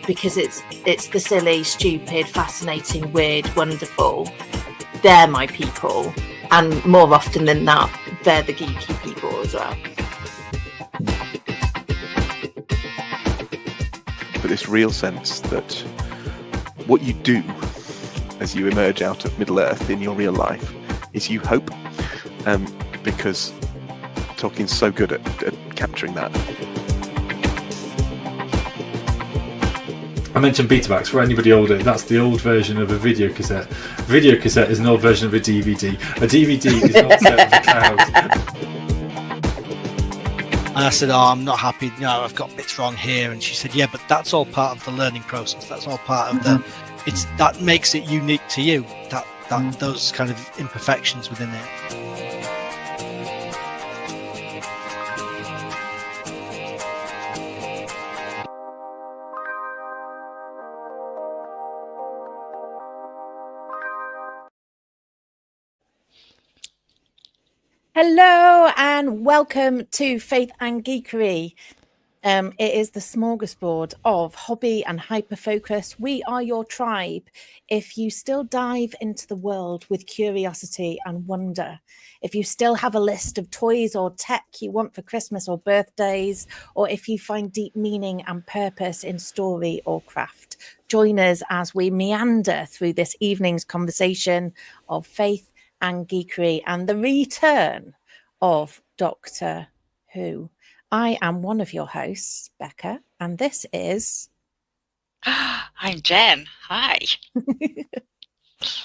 because it's the silly, stupid, fascinating, weird, wonderful. They're my people, and more often than not, they're the geeky people as well. But this real sense that what you do as you emerge out of Middle Earth in your real life is you hope, because Tolkien's so good at capturing that. I mentioned Betamax. For anybody older, that's the old version of a video cassette. A video cassette is an old version of a DVD. A DVD is not set of the cloud. And I said, I'm not happy, I've got bits wrong here. And she said, yeah, but that's all part of the learning process. That's all part of that makes it unique to you, that those kind of imperfections within it. Hello and welcome to Faith and Geekery. It is the smorgasbord of hobby and hyper-focus. We are your tribe. If you still dive into the world with curiosity and wonder, if you still have a list of toys or tech you want for Christmas or birthdays, or if you find deep meaning and purpose in story or craft, join us as we meander through this evening's conversation of faith and geekery and the return of Doctor Who. I am one of your hosts, Becca, and this is... I'm Jen. Hi.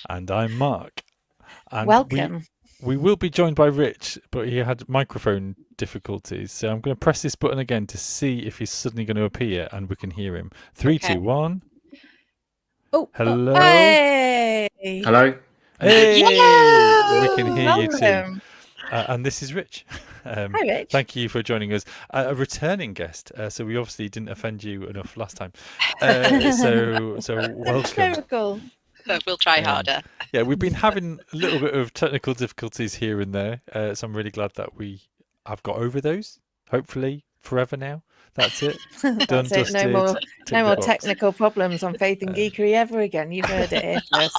And I'm Mark. And welcome. We will be joined by Rich, but he had microphone difficulties. So I'm going to press this button again to see if he's suddenly going to appear and we can hear him. 3, 2, 1. Oh, hello. Hey. Hello. Hey. Hello. We can hear you Welcome. too. And this is Rich. Hi, Rich. Thank you for joining us. A returning guest, so we obviously didn't offend you enough last time. So welcome. Miracle. We'll try harder. Yeah, we've been having a little bit of technical difficulties here and there, so I'm really glad that we have got over those. Hopefully, forever now. That's it. That's Done, it. dusted. No more box. technical problems on Faith and Geekery ever again. You've heard it here first.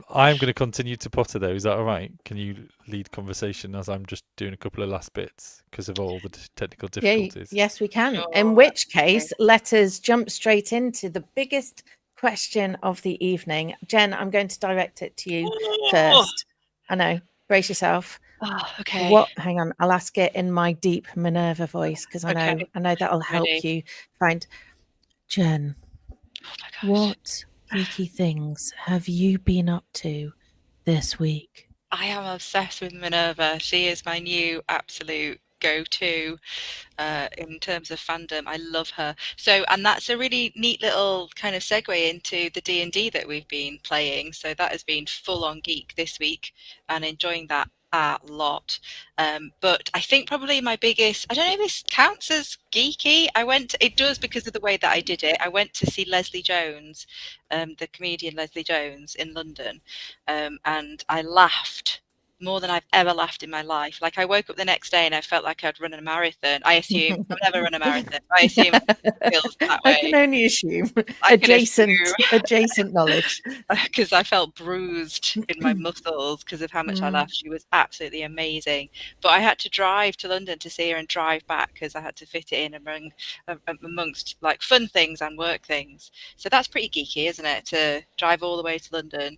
I'm going to continue to potter though. Is that all right? Can you lead conversation as I'm just doing a couple of last bits because of all the technical difficulties? Yes, we can. Sure. In which case, let us jump straight into the biggest question of the evening. Jen, I'm going to direct it to you first. I know. Brace yourself. Oh, okay. What? Hang on. I'll ask it in my deep Minerva voice because I know that'll help you find. Jen, Oh my gosh. what geeky things have you been up to this week? I am obsessed with Minerva. She is my new absolute go-to in terms of fandom. I love her. So, and that's a really neat little kind of segue into the D&D that we've been playing. So that has been full on geek this week and enjoying that a lot. But I think probably my biggest, I don't know if this counts as geeky. It does because of the way that I did it. I went to see Leslie Jones, the comedian Leslie Jones in London, and I laughed more than I've ever laughed in my life. Like I woke up the next day and I felt like I'd run a marathon. I assume I've never run a marathon. I assume it feels that way. I can only assume. I can Adjacent knowledge. Because I felt bruised in my muscles because of how much I laughed. She was absolutely amazing. But I had to drive to London to see her and drive back because I had to fit it in amongst like fun things and work things. So that's pretty geeky, isn't it? To drive all the way to London.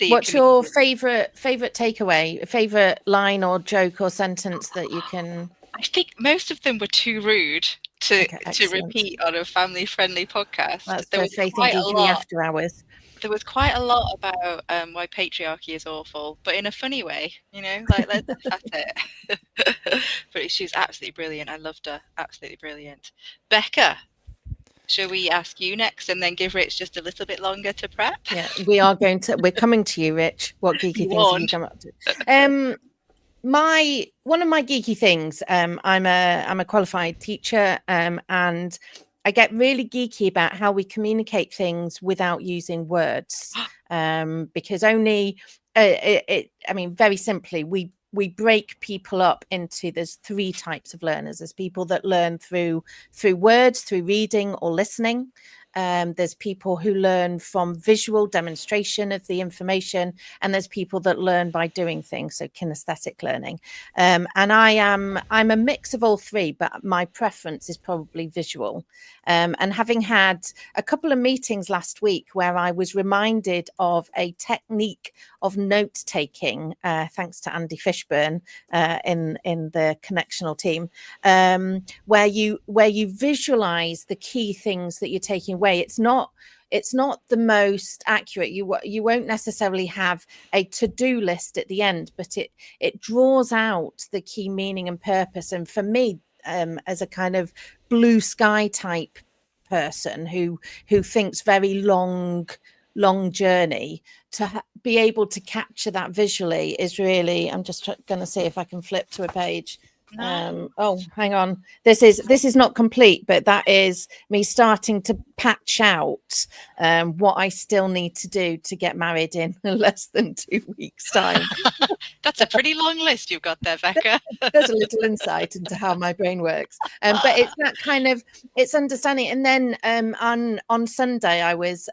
What's your favorite takeaway, favorite line or joke or sentence that you can? I think most of them were too rude to excellent. repeat on a family-friendly podcast. That's there was Faith quite and a Geekery lot. After Hours. There was quite a lot about why patriarchy is awful, but in a funny way, like let's laugh at it. But she's absolutely brilliant. I loved her. Absolutely brilliant. Becca, shall we ask you next and then give Rich just a little bit longer to prep? Yeah, we're coming to you, Rich. What geeky things have you come up to? One of my geeky things, I'm a qualified teacher, and I get really geeky about how we communicate things without using words, because only, very simply, we break people up into, there's 3 types of learners. There's people that learn through words, through reading or listening. There's people who learn from visual demonstration of the information, and there's people that learn by doing things, so kinesthetic learning. And I'm a mix of all 3, but my preference is probably visual. And having had a couple of meetings last week where I was reminded of a technique of note taking, thanks to Andy Fishburne in the connectional team, where you visualize the key things that you're taking away. It's not the most accurate. You won't necessarily have a to-do list at the end, but it draws out the key meaning and purpose. And for me, as a kind of blue sky type person who thinks very long journey, to be able to capture that visually is really, I'm just going to see if I can flip to a page. Oh, hang on. This is not complete, but that is me starting to patch out what I still need to do to get married in less than 2 weeks' time. That's a pretty long list you've got there, Becca. There's a little insight into how my brain works. But it's that kind of, it's understanding. And then on Sunday I was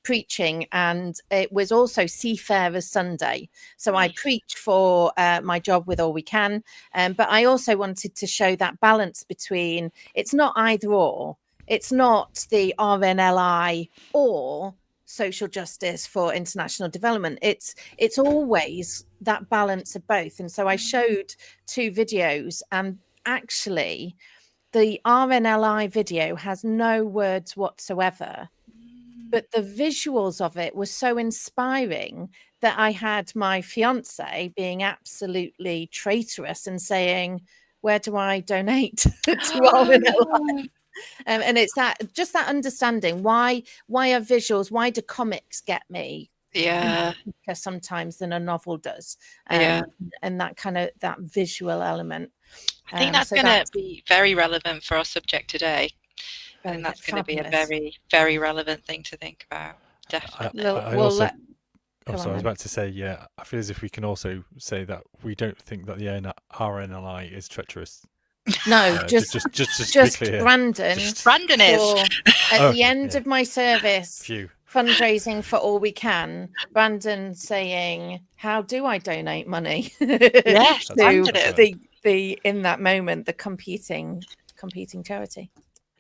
preaching, and it was also Seafarers Sunday, so I preach for my job with All We Can, but I also wanted to show that balance between, it's not either or, it's not the RNLI or social justice for international development, it's always that balance of both. And so I showed 2 videos, and actually the RNLI video has no words whatsoever, but the visuals of it were so inspiring that I had my fiance being absolutely traitorous and saying, where do I donate to RNLI? And it's just that understanding, why are visuals, why do comics get me sometimes than a novel does, and that kind of that visual element. I think that's going to be very relevant for our subject today. And that's going to be a very, very relevant thing to think about. Definitely. I was about to say, I feel as if we can also say that we don't think that the RNLI is treacherous. No, just Brandon. Brandon is at the end of my service. Fundraising for All We Can, Brandon saying, "How do I donate money?" Yes, to the in that moment the competing charity.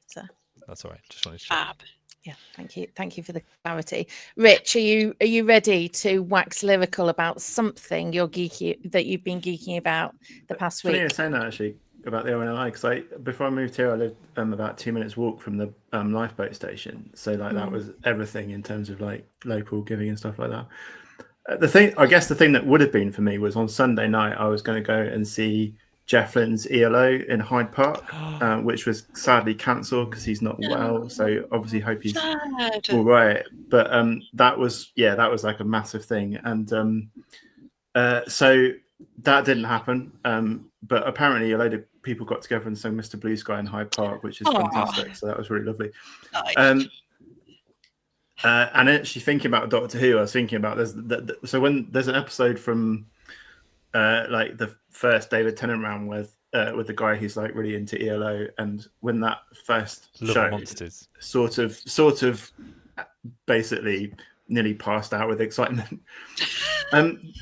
So that's all right. Just wanted to fab. Yeah, thank you for the clarity. Rich, are you ready to wax lyrical about something you've been geeking about the past week? Funny you're saying that, actually, about the RNLI, because before I moved here, I lived about 2 minutes walk from the lifeboat station, so that was everything in terms of like local giving and stuff like that. The thing that would have been for me was on Sunday night I was going to go and see Jeff Lynne's ELO in Hyde Park, which was sadly cancelled because he's not well. So obviously hope he's all right. But that was like a massive thing, and so that didn't happen. But apparently a load of people got together and sang Mr. Blue Sky in Hyde Park, which is fantastic. So that was really lovely. Nice. And actually thinking about Doctor Who, I was thinking about so when there's an episode from like the first David Tennant round with the guy who's like really into ELO, and when that first show monsters sort of basically nearly passed out with excitement.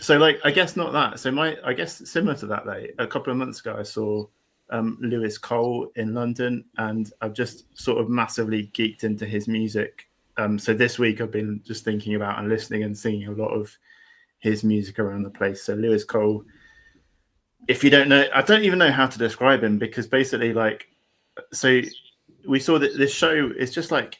So like I guess not that. So I guess similar to that, though, a couple of months ago I saw Lewis Cole in London, and I've just sort of massively geeked into his music. So this week I've been just thinking about and listening and singing a lot of his music around the place. So Lewis Cole, if you don't know, I don't even know how to describe him, because basically, like, so we saw that this show is just like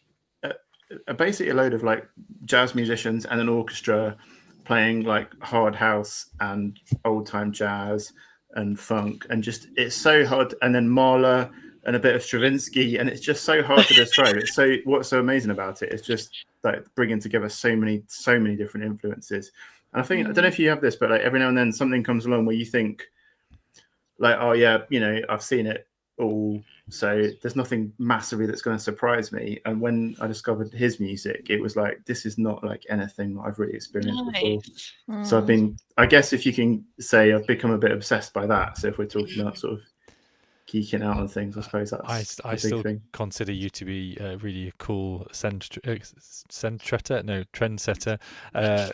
basically a load of like jazz musicians and an orchestra playing like hard house and old time jazz and funk, and just it's so hard. And then Mahler and a bit of Stravinsky, and it's just so hard to describe. It's so what's so amazing about it is just like bringing together so many different influences. And I think I don't know if you have this, but like every now and then something comes along where you think like, oh yeah, you know, I've seen it all So there's nothing massively that's going to surprise me. And when I discovered his music, it was like, this is not like anything that I've really experienced before. Nice. So I've been, I guess if you can say, I've become a bit obsessed by that. So if we're talking about sort of geeking out on things, I suppose that's I the big still thing. consider you to be really a cool trendsetter.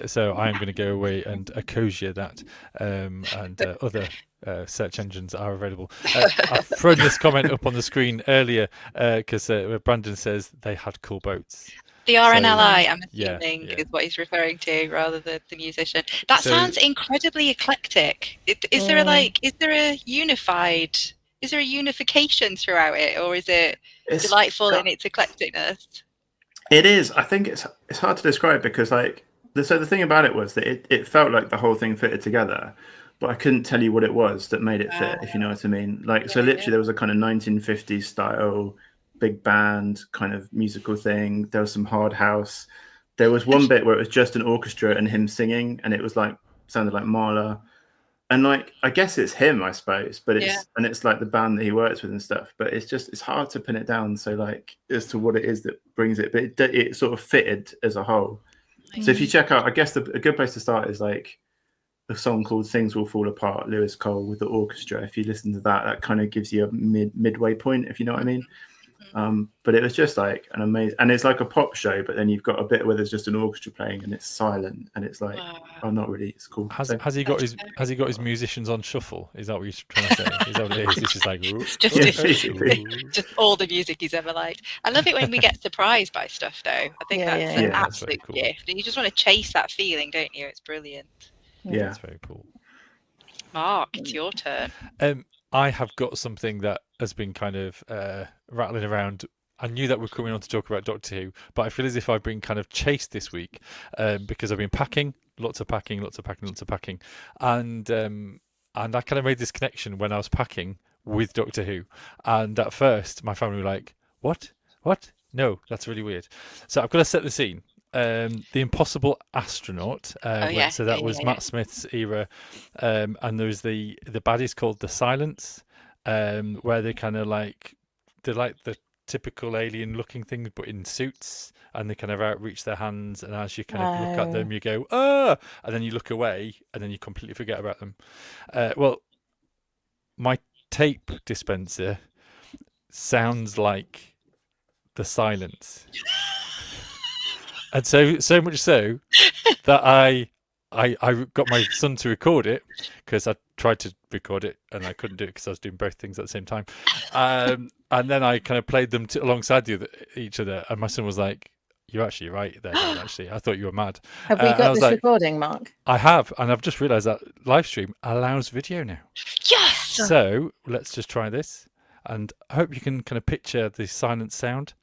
So I'm going to go away and Ecosia that, and other search engines are available. I've thrown this comment up on the screen earlier because Brandon says they had cool boats. The RNLI, I'm Yeah, assuming, yeah. is what he's referring to, rather than the musician. That So- sounds incredibly eclectic. Is there a unification throughout it, or is it delightful in its eclecticness? It is. I think it's hard to describe because like the thing about it was that it felt like the whole thing fitted together, but I couldn't tell you what it was that made it fit, if you know what I mean. Like so literally there was a kind of 1950s style big band kind of musical thing. There was some hard house. There was one bit where it was just an orchestra and him singing, and it was like sounded like Mahler. And like I guess it's him, I suppose, but it's like the band that he works with and stuff. But it's hard to pin it down. So like as to what it is that brings it, but it sort of fitted as a whole. So if you check out, I guess a good place to start is like a song called "Things Will Fall Apart," Lewis Cole with the orchestra. If you listen to that, that kind of gives you a midway point, if you know what I mean. But it was just like an amazing, and it's like a pop show, but then you've got a bit where there's just an orchestra playing and it's silent, and it's like, oh, not really, it's cool. Has he got his musicians on shuffle? Is that what you're trying to say? Is that what it is? It's just like just all the music he's ever liked. I love it when we get surprised by stuff, though. I think that's an absolute gift, and you just want to chase that feeling, don't you? It's brilliant. Yeah, it's very cool. Mark, it's your turn. I have got something that has been kind of rattling around. I knew that we're coming on to talk about Doctor Who, but I feel as if I've been kind of chased this week because I've been packing, lots of packing, and I kind of made this connection when I was packing with Doctor Who, and at first my family were like, "What? No, that's really weird." So I've got to set the scene. The Impossible Astronaut. So that was Matt Smith's era, and there's the baddies called the Silence, where they kind of they're like the typical alien-looking things, but in suits, and they kind of outreach their hands, and as you kind of look at them, you go, "Ah!" and then you look away, and then you completely forget about them. Well, my tape dispenser sounds like the Silence. And so much so that I got my son to record it because I tried to record it and I couldn't do it because I was doing both things at the same time. And then I kind of played them alongside each other. And my son was like, "You're actually right there, Dad, actually. I thought you were mad." Have we got this recording, Mark? I have. And I've just realised that live stream allows video now. Yes! So let's just try this. And I hope you can kind of picture the silent sound.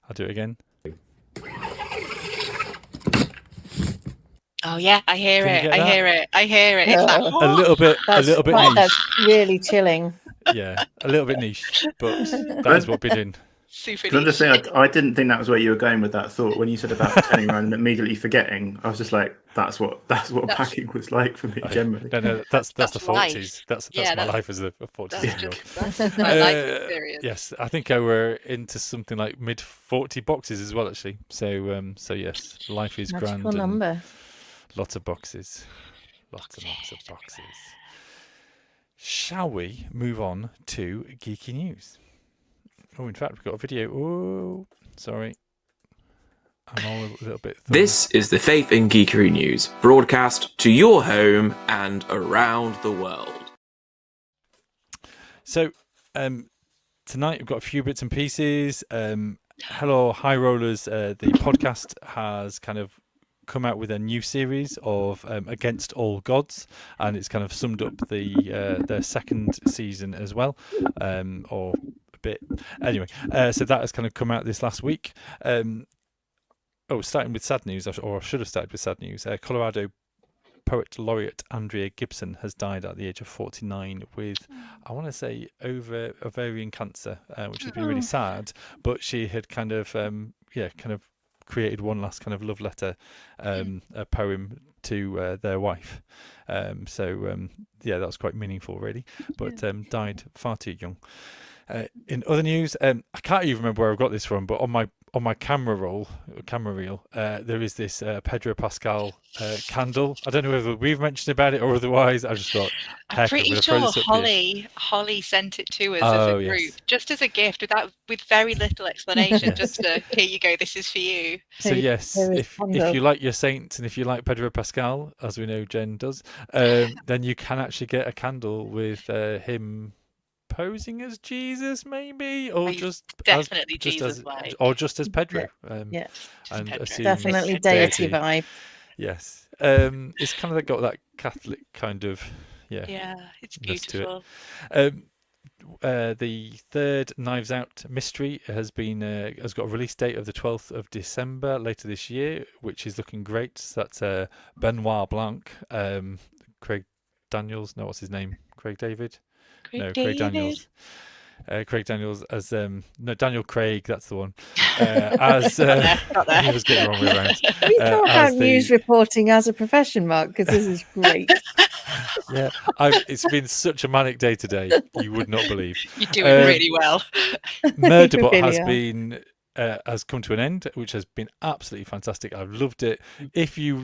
I'll do it again. Oh yeah, I hear it. It's that a little bit niche. That's really chilling. Yeah, a little bit niche, but that is what we're doing. Super I'm just saying, I didn't think that was where you were going with that thought when you said about turning around and immediately forgetting. I was just like, that's what packing was like for me generally. No, that's the 40s. That's my life as a 40s-year-old. That's my life experience. Yes, I think I were into something like mid 40 boxes as well, actually. So yes, life is Magical grand. Number. Lots of boxes. Lots of boxes. Shall we move on to geeky news? Oh, in fact, we've got a video. Oh, sorry. I'm all a little bit... This is the Faith and Geekery News, broadcast to your home and around the world. So, tonight we've got a few bits and pieces. Hello, High Rollers. The podcast has kind of come out with a new series of Against All Gods, and it's kind of summed up their second season as well, or a bit. Anyway, so that has kind of come out this last week. Starting with sad news, or I should have started with sad news. Colorado Poet Laureate Andrea Gibson has died at the age of 49 with, I want to say, ovarian cancer, which has been really sad. But she had kind of created one last kind of love letter, a poem to their wife. Yeah, that was quite meaningful, really. But died far too young. In other news, I can't even remember where I got this from, but on my camera reel, there is this Pedro Pascal candle. I don't know whether we've mentioned about it or otherwise. I just thought, I'm pretty sure Holly sent it to us as a group, just as a gift, with very little explanation. Yes. Just here you go, this is for you. So yes, if you like your saints and if you like Pedro Pascal, as we know Jen does, then you can actually get a candle with him posing as Jesus, maybe, or just as Pedro. And definitely deity vibe. Yes, it's kind of got that Catholic kind of it's beautiful. The third Knives Out mystery has got a release date of the 12th of December later this year, which is looking great. So that's Benoit Blanc, Craig Daniels. No, what's his name? Craig David. Craig Daniels. Craig Daniels as Daniel Craig. That's the one. As he was getting wrong way around. We talk about news reporting as a profession, Mark, because this is great. Yeah, it's been such a manic day today. You would not believe. You're doing really well. Murderbot has come to an end, which has been absolutely fantastic. I've loved it. If you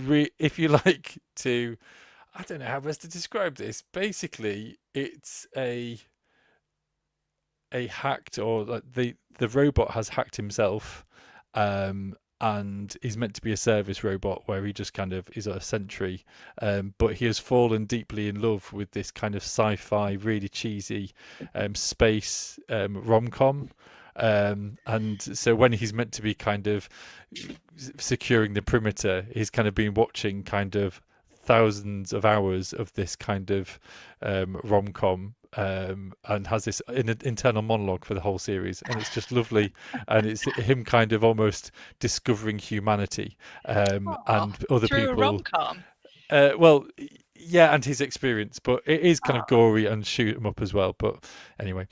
like to, I don't know how best to describe this. Basically, it's a hacked, or like the robot has hacked himself, and is meant to be a service robot where he just kind of is a sentry, but he has fallen deeply in love with this kind of sci-fi, really cheesy space rom-com. And so when he's meant to be kind of securing the perimeter, he's kind of been watching kind of thousands of hours of this kind of rom-com, and has this internal monologue for the whole series, and it's just lovely. And it's him kind of almost discovering humanity, and other through people. A rom-com. Well, yeah, and his experience, but it is kind of gory and shoot 'em up as well. But anyway,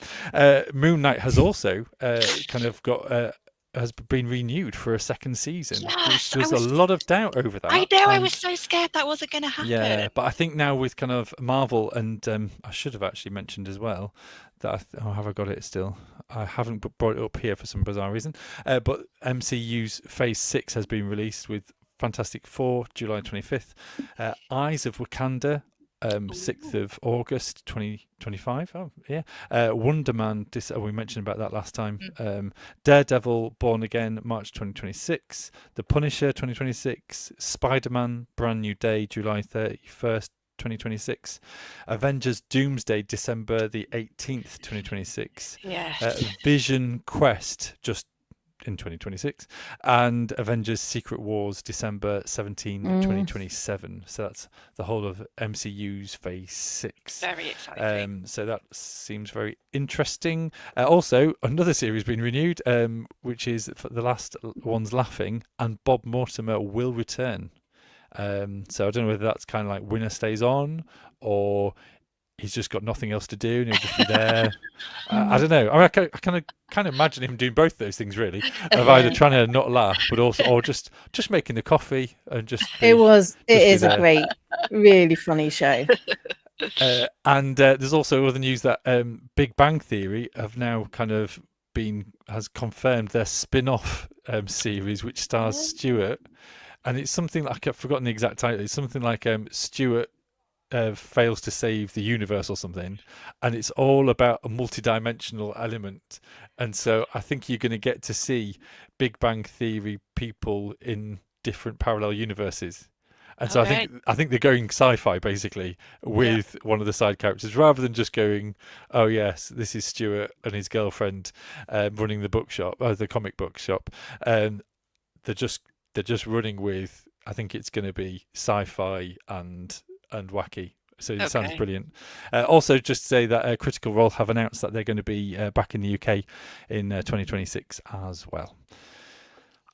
Moon Knight has also kind of got has been renewed for a second season. Yes, There's a lot of doubt over that. I know, I was so scared that wasn't going to happen. Yeah, but I think now with kind of Marvel, and I should have actually mentioned as well that have I got it still? I haven't brought it up here for some bizarre reason. But MCU's Phase 6 has been released with Fantastic Four, July 25th. Eyes of Wakanda, 6th of August 2025. Oh yeah. Wonder Man, we mentioned about that last time. Daredevil Born Again, March 2026. The Punisher 2026. Spider-Man Brand New Day, July 31st 2026. Avengers Doomsday, December the 18th 2026. Yes. Vision Quest, just in 2026, and Avengers Secret Wars, December 17, 2027. So that's the whole of MCU's Phase 6. Very exciting. So that seems very interesting. Also, another series being renewed, which is The Last One's Laughing, and Bob Mortimer will return. So I don't know whether that's kind of like winner stays on, or he's just got nothing else to do and he'll just be there. I don't know. I kind of imagine him doing both those things, really, of either trying to not laugh, but also, or just making the coffee and just. It is a great, really funny show. And there's also other news that Big Bang Theory have now kind of has confirmed their spin-off series, which stars Stuart, and it's something like, I've forgotten the exact title. It's something like Stuart fails to save the universe or something, and it's all about a multi-dimensional element. And so I think you're going to get to see Big Bang Theory people in different parallel universes. And so I think they're going sci-fi basically with one of the side characters, rather than just going, oh yes, this is Stuart and his girlfriend running the bookshop, the comic book shop. They're just running with, I think it's going to be sci-fi and wacky. So it sounds brilliant. Also, just to say that Critical Role have announced that they're going to be back in the UK in 2026 as well.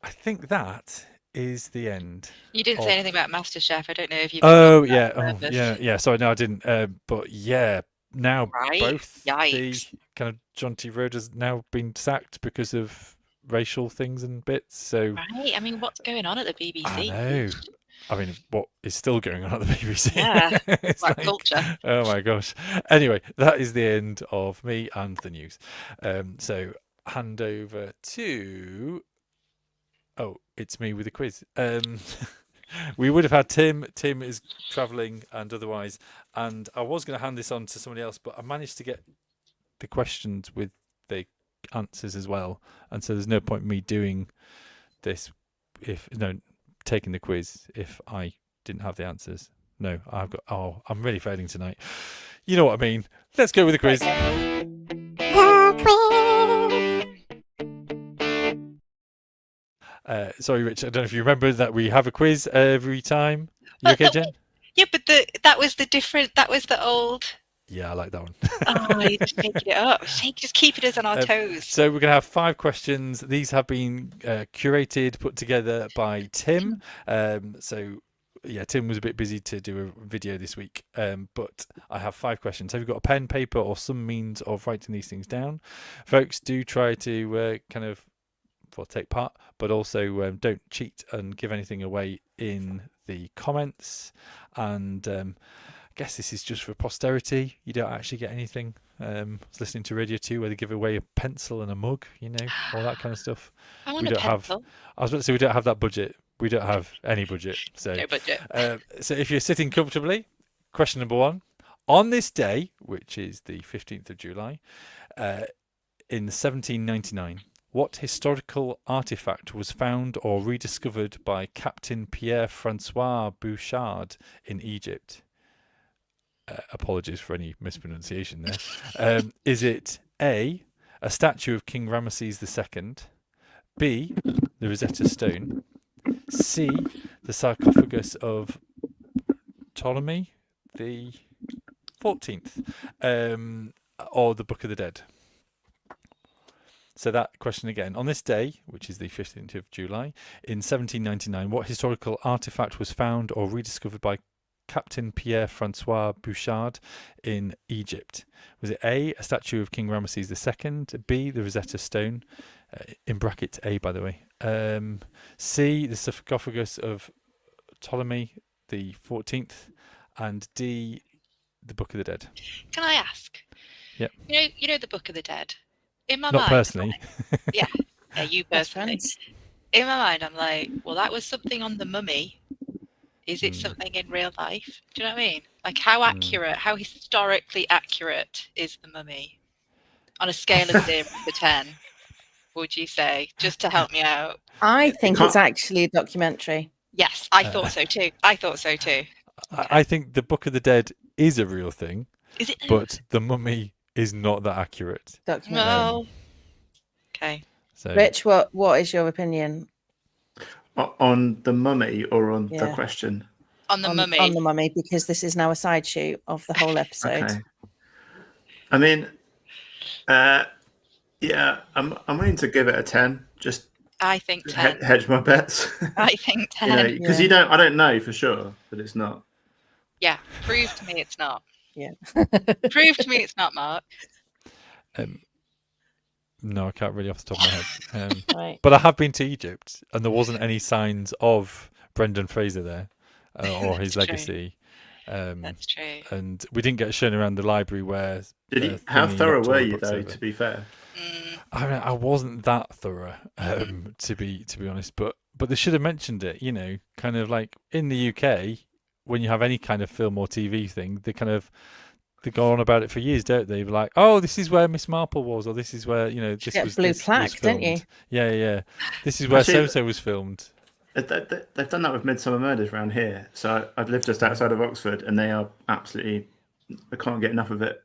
I think that is the end. You didn't say anything about MasterChef. I don't know if you. Yeah. Sorry, no, I didn't. But yeah, now both the kind of John T. Rhodes has now been sacked because of racial things and bits. So Right. I mean, what's going on at the BBC? I know. I mean, what is still going on at the BBC? Yeah, It's black culture. Oh my gosh. Anyway, that is the end of me and the news. So hand over to. Oh, it's me with the quiz. We would have had Tim. Tim is travelling and otherwise, and I was going to hand this on to somebody else, but I managed to get the questions with the answers as well, and so there's no point me doing this taking the quiz if I didn't have the answers. No, I've got. Oh, I'm really failing tonight. You know what I mean. Let's go with the quiz. Sorry, Rich. I don't know if you remember that we have a quiz every time. You okay, Jen? Yeah, but that was the old. Yeah, I like that one. Oh, you're just making it up. Just keeping us on our toes. So we're going to have 5 questions. These have been curated, put together by Tim. So yeah, Tim was a bit busy to do a video this week, but I have 5 questions. Have you got a pen, paper, or some means of writing these things down? Folks, do try to take part, but also don't cheat and give anything away in the comments. And I guess this is just for posterity. You don't actually get anything. I was listening to Radio 2 where they give away a pencil and a mug, all that kind of stuff. I want a pencil. I was about to say we don't have that budget. We don't have any budget. So, no budget. So if you're sitting comfortably, question number 1. On this day, which is the 15th of July, in 1799, what historical artifact was found or rediscovered by Captain Pierre-Francois Bouchard in Egypt? Apologies for any mispronunciation there. Is it A, a statue of King Ramesses II, B, the Rosetta Stone, C, the sarcophagus of Ptolemy the 14th, or the Book of the Dead? So that question again. On this day, which is the 15th of July, in 1799, what historical artifact was found or rediscovered by Captain Pierre-Francois Bouchard in Egypt? Was it A, a statue of King Ramesses II, B, the Rosetta Stone, in brackets A, by the way, C, the sarcophagus of Ptolemy the 14th, and D, the Book of the Dead? Can I ask? Yep. You know the Book of the Dead? In my Not mind, personally. Yeah, you personally. In my mind, I'm like, well, that was something on the Mummy. Is it something in real life? Do you know what I mean? Like, how accurate, how historically accurate is the Mummy? On a scale of 0 to 10, would you say? Just to help me out. I think it's actually a documentary. Yes, I thought so too. I think the Book of the Dead is a real thing. Is it? But the Mummy is not that accurate. Documentary. No. Okay. So, Rich, what is your opinion? On the Mummy or on the question? On the Mummy. On the Mummy, because this is now a side shoot of the whole episode. Okay. I mean, yeah, I'm willing to give it a 10. Just I think 10. Hedge my bets. I think 10. Because I don't know for sure that it's not. Yeah, prove to me it's not. Yeah. Prove to me it's not, Mark. No, I can't really off the top of my head. Right. But I have been to Egypt, and there wasn't any signs of Brendan Fraser there or his legacy. That's true. And we didn't get shown around the library where. How thorough were you, though? To be fair, I mean, I wasn't that thorough, to be honest. But they should have mentioned it. Kind of like in the UK, when you have any kind of film or TV thing, they go on about it for years, don't they? They're like, oh, this is where Miss Marple was, or this is where this get was blue this plaque, was filmed. don't you? Yeah. This is where so was filmed. They've done that with Midsummer Murders around here. So I've lived just outside of Oxford, and they are absolutely. I can't get enough of it.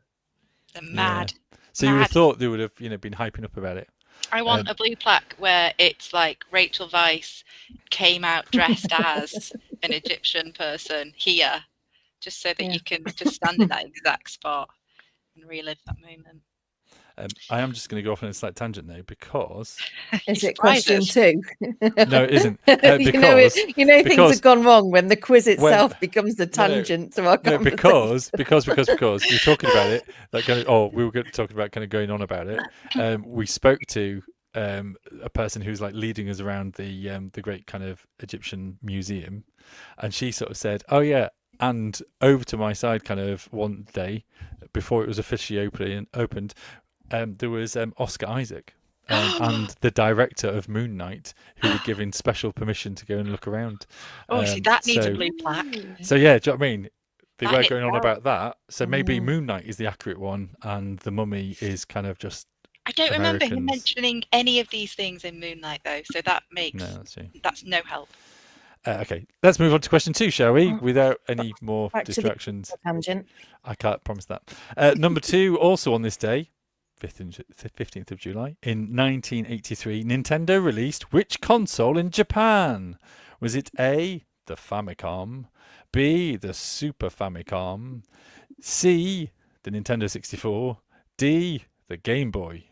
They're mad. Yeah. So you would have thought they would have, been hyping up about it. I want a blue plaque where it's like Rachel Weisz came out dressed as an Egyptian person here, just so that you can just stand in that exact spot and relive that moment. I am just going to go off on a slight tangent now because... Is it question 2? No, it isn't. Because, things have gone wrong when the quiz itself becomes the tangent to our conversation. Because we're talking about it, we were talking about kind of going on about it. We spoke to a person who's like leading us around the great kind of Egyptian museum, and she sort of said, "Oh yeah." And over to my side, kind of one day before it was officially opened, there was Oscar Isaac and the director of Moon Knight, who were given special permission to go and look around. See, that needs a blue plaque. So yeah, do you know what I mean? They That were in going on itself. about that. So maybe Moon Knight is the accurate one, and the Mummy is kind of just. I don't remember him Americans. mentioning any of these things in Moonlight, though, so that makes that's no help. Okay, let's move on to question 2, shall we? Without any more Back to the distractions. tangent. I can't promise that. Number 2, also on this day, 15th of July, in 1983, Nintendo released which console in Japan? Was it A, the Famicom, B, the Super Famicom, C, the Nintendo 64, D, the Game Boy?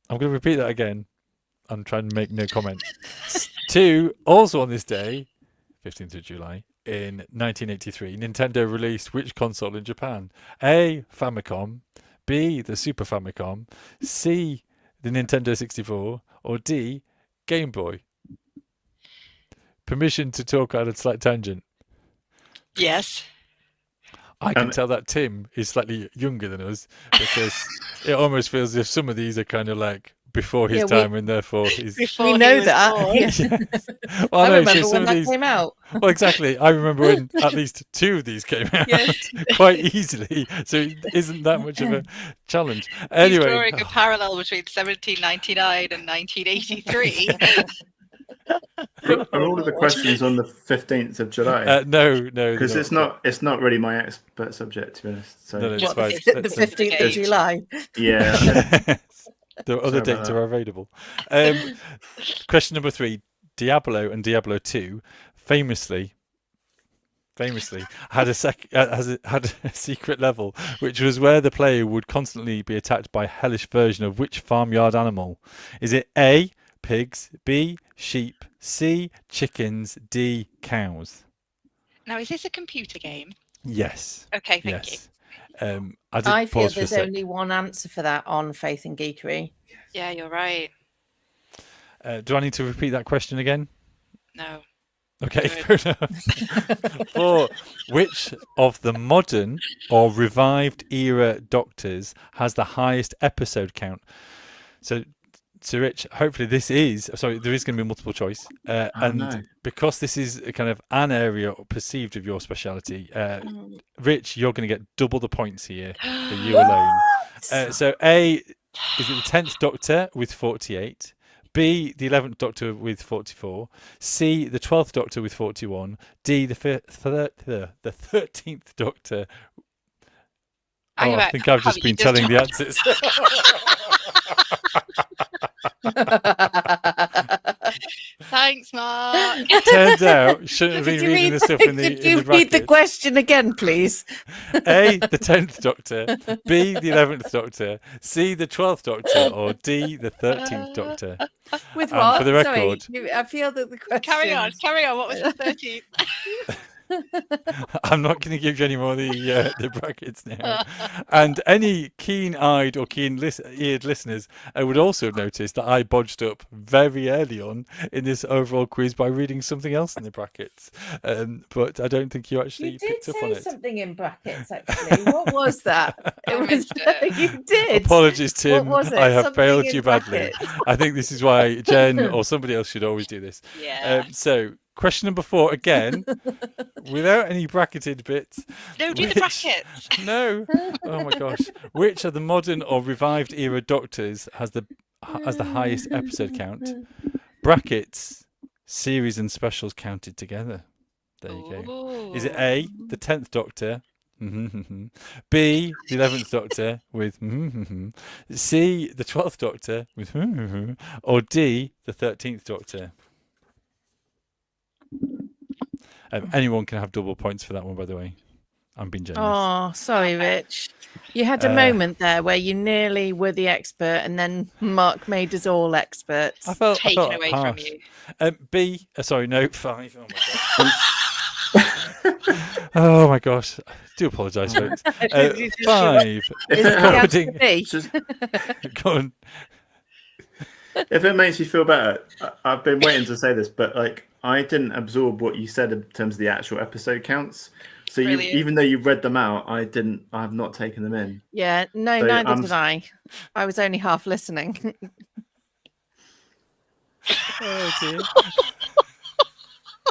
I'm going to repeat that again. I'm trying to make no comment. 2, also on this day, 15th of July, in 1983, Nintendo released which console in Japan? A, Famicom, B, the Super Famicom, C, the Nintendo 64, or D, Game Boy? Permission to talk on a slight tangent. Yes. I can tell that Tim is slightly younger than us, because it almost feels as if some of these are kind of like before his time, and therefore he's. Before We he know was that. born. Yeah. Well, I no, remember some when of that these came out. Well, exactly. I remember when at least 2 of these came out quite easily, so it isn't that much of a challenge. He's Anyway, drawing a parallel between 1799 and 1983. Are all of the questions on the 15th of July? no, because it's not really my expert subject, to be honest. So No, it's What, fine. The 15th of July. yeah, The other Sorry about dates that. are available. Question number 3: Diablo and Diablo 2 famously had had a secret level, which was where the player would constantly be attacked by a hellish version of which farmyard animal? Is it A, pigs, B, sheep, C, chickens, D, cows? Now, is this a computer game? Yes. Okay, thank you. I feel pause for a there's sec. only one answer for that on Faith and Geekery. Yeah, you're right. Do I need to repeat that question again? No. Okay, fair enough. 4. Which of the modern or revived era Doctors has the highest episode count? So Rich, hopefully there is going to be multiple choice. no. Because this is a kind of an area perceived of your speciality, Rich, you're going to get double the points here for you alone. So A, is it the 10th Doctor with 48? B, the 11th Doctor with 44. C, the 12th Doctor with 41. D, the 13th Doctor. I think I've just been telling the answers. Thanks, Mark. Turns out, shouldn't have been reading the stuff in the Could you in the read the brackets. question again, please? A, the 10th Doctor, B, the 11th Doctor, C, the 12th Doctor, or D, the 13th Doctor. With And what? for the record- Sorry, I feel that the question. Carry on. What was the 13th? I'm not going to give you any more of the brackets now. And any keen-eyed or keen-eared listeners would also have noticed that I bodged up very early on in this overall quiz by reading something else in the brackets. But I don't think you actually You did picked up on say it. something in brackets, actually. What was that? I missed it. You did. Apologies, Tim. What was it? I have Something failed in you badly. brackets. I think this is why Jen or somebody else should always do this. Yeah. So, question number 4 again, without any bracketed bits. No, do the brackets. No. Oh my gosh. Which of the modern or revived era Doctors has the highest episode count? Brackets, series and specials counted together. There you go. Is it A, the 10th Doctor? B, the 11th Doctor with C, the 12th Doctor with or D, the 13th Doctor? Anyone can have double points for that one, by the way. I'm being generous. Oh, sorry, Rich. You had a moment there where you nearly were the expert, and then Mark made us all experts. I felt Taken away from harsh. you. B, sorry, no, 5. Oh my god. Oh my gosh. I do apologise, folks. 5 If Is it it helps, the answer B? just Go on. if it makes you feel better, I've been waiting to say this, but like I didn't absorb what you said in terms of the actual episode counts. So Brilliant. even though you read them out, I've not taken them in. Yeah, no, So neither I'm- did I. I was only half listening. Oh dear.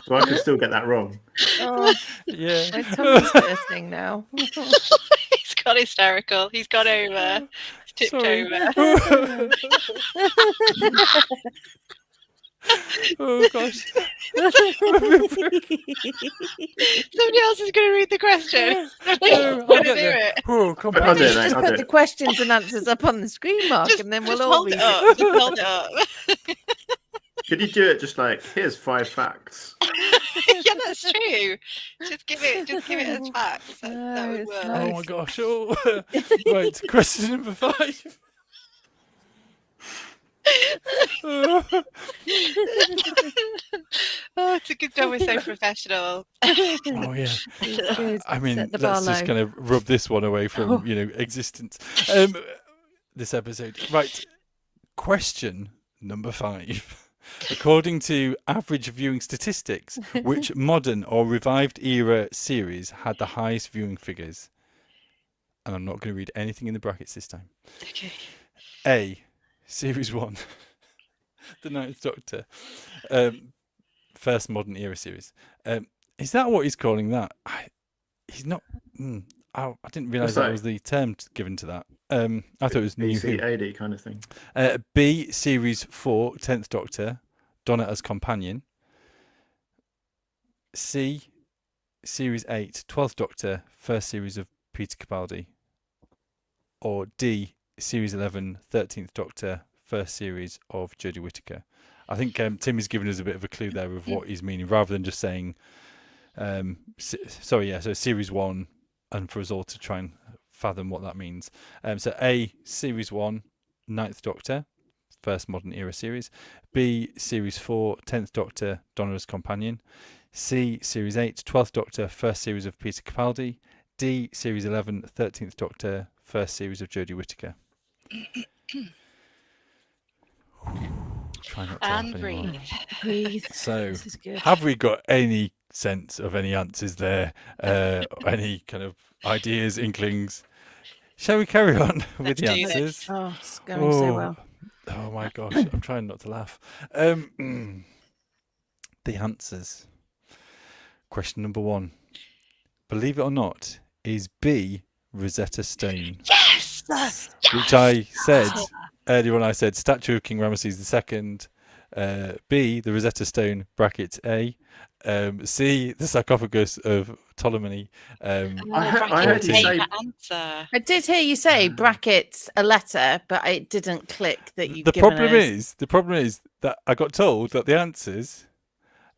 So I could still get that wrong. Oh, Yeah. my tummy's hurting now. He's got hysterical. He's got over. He's tipped Sorry. over. Oh gosh. Somebody else is going to read the question. I'll Gonna get do there. it. Oh, come I'll on. do it, mate. Just I'll put do the it. questions and answers up on the screen, Mark, and then we'll Just all hold read it up. Just hold it up. Could you do it just like here's 5 facts? Yeah, that's true. Just give it as facts. That No, would it's work. nice. Oh my gosh. Oh. Right, question number 5. Oh, it's a good job we're so professional. Oh yeah. It's good. I mean, Set the bar let's just low. kind of rub this one away from, Oh. existence. This episode. Right. Question number 5. According to average viewing statistics, which modern or revived era series had the highest viewing figures? And I'm not going to read anything in the brackets this time. Okay. A. Series 1. The Ninth Doctor. First modern era series. Is that what he's calling that? He's not. I didn't realise What's that that? was the term given to that. I thought it was New Who. BC-AD kind of thing. B. Series 4, 10th Doctor, Donna as companion. C. Series 8, 12th Doctor, first series of Peter Capaldi. Or D. Series 11, 13th Doctor, first series of Jodie Whittaker. I think Tim has given us a bit of a clue there of what he's meaning, rather than just saying, so series 1, and for us all to try and fathom what that means. So A, series 1, 9th Doctor, first modern era series. B, series 4, 10th Doctor, Donna's companion. C, series 8, 12th Doctor, first series of Peter Capaldi. D, series 11, 13th Doctor, first series of Jodie Whittaker. Try not to And laugh anymore. Breathe. So, This is good. have we got any sense of any answers there? Any kind of ideas, inklings? Shall we carry on with Let's the do this. answers? Oh, it's going so well. Oh my gosh, I'm trying not to laugh. The answers. Question number 1. Believe it or not, is B, Rosetta Stone. Yes! Which I said earlier on. I said statue of King Ramesses II. B, the Rosetta Stone (brackets A). C, the sarcophagus of Ptolemy. I heard you say- answer. I did hear you say brackets a letter, but it didn't click that you. The problem is that I got told that the answers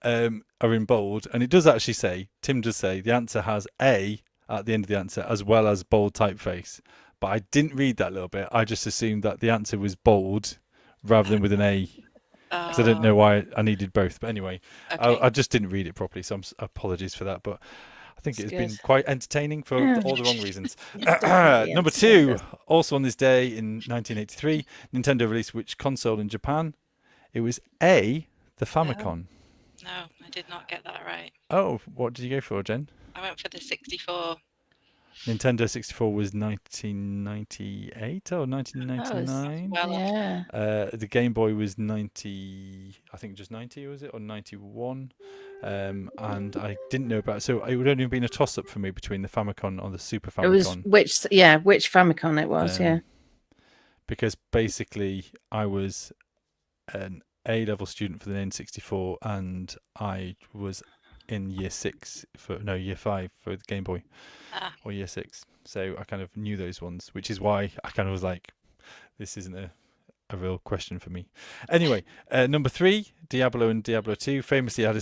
are in bold, and it does actually say, Tim does say, the answer has A at the end of the answer as well as bold typeface. But I didn't read that little bit. I just assumed that the answer was bold rather than with an A. Because I didn't know why I needed both. But anyway, Okay. I just didn't read it properly, so apologies for that. But I think It's it's been good. quite entertaining for all the wrong reasons. definitely Number 2, also on this day in 1983, Nintendo released which console in Japan? It was A, the Famicom. No, I did not get that right. Oh, what did you go for, Jen? I went for the 64. Nintendo 64 was 1998 or 1999. Well, Yeah. The Game Boy was 90, I think just 90, was it, or 91? And I didn't know about it. So it would only have been a toss-up for me between the Famicom or the Super Famicom. It was which Famicom it was, yeah. Because basically I was an A-level student for the N64, and I was in year 5 for the Game Boy, or year 6. So I kind of knew those ones, which is why I kind of was like, this isn't a real question for me. Anyway, number 3, Diablo and Diablo 2 famously had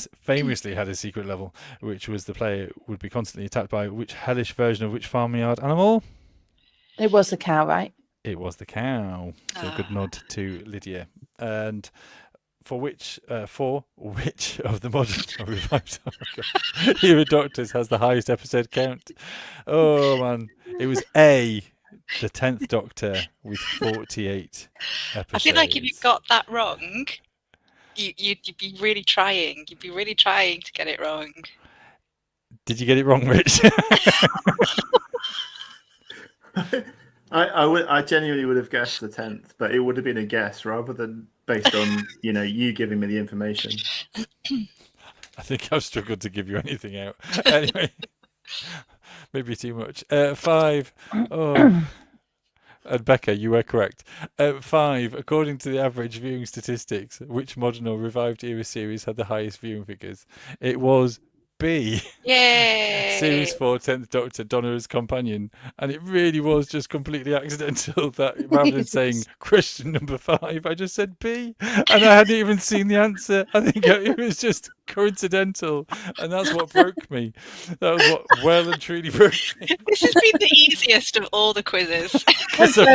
a secret level, which was the player would be constantly attacked by which hellish version of which farmyard animal? It was the cow, right? It was the cow. So a good nod to Lydia. And for which of the modern or revived era Doctors has the highest episode count? Oh man, it was A, the 10th Doctor with 48 episodes. I feel like if you got that wrong, you'd be really trying. You'd be really trying to get it wrong. Did you get it wrong, Rich? I genuinely would have guessed the 10th, but it would have been a guess rather than based on you giving me the information. I think I've struggled to give you anything out. Anyway, maybe too much. 5. Oh. And Becca, you were correct. 5. According to the average viewing statistics, which modern or revived era series had the highest viewing figures? It was B. Yay! Series 4, 10th Doctor, Donna's Companion. And it really was just completely accidental that rather than saying question number 5, I just said B. And I hadn't even seen the answer. I think it was just coincidental. And that's what broke me. That was what well and truly broke me. This has been the easiest of all the quizzes. Because I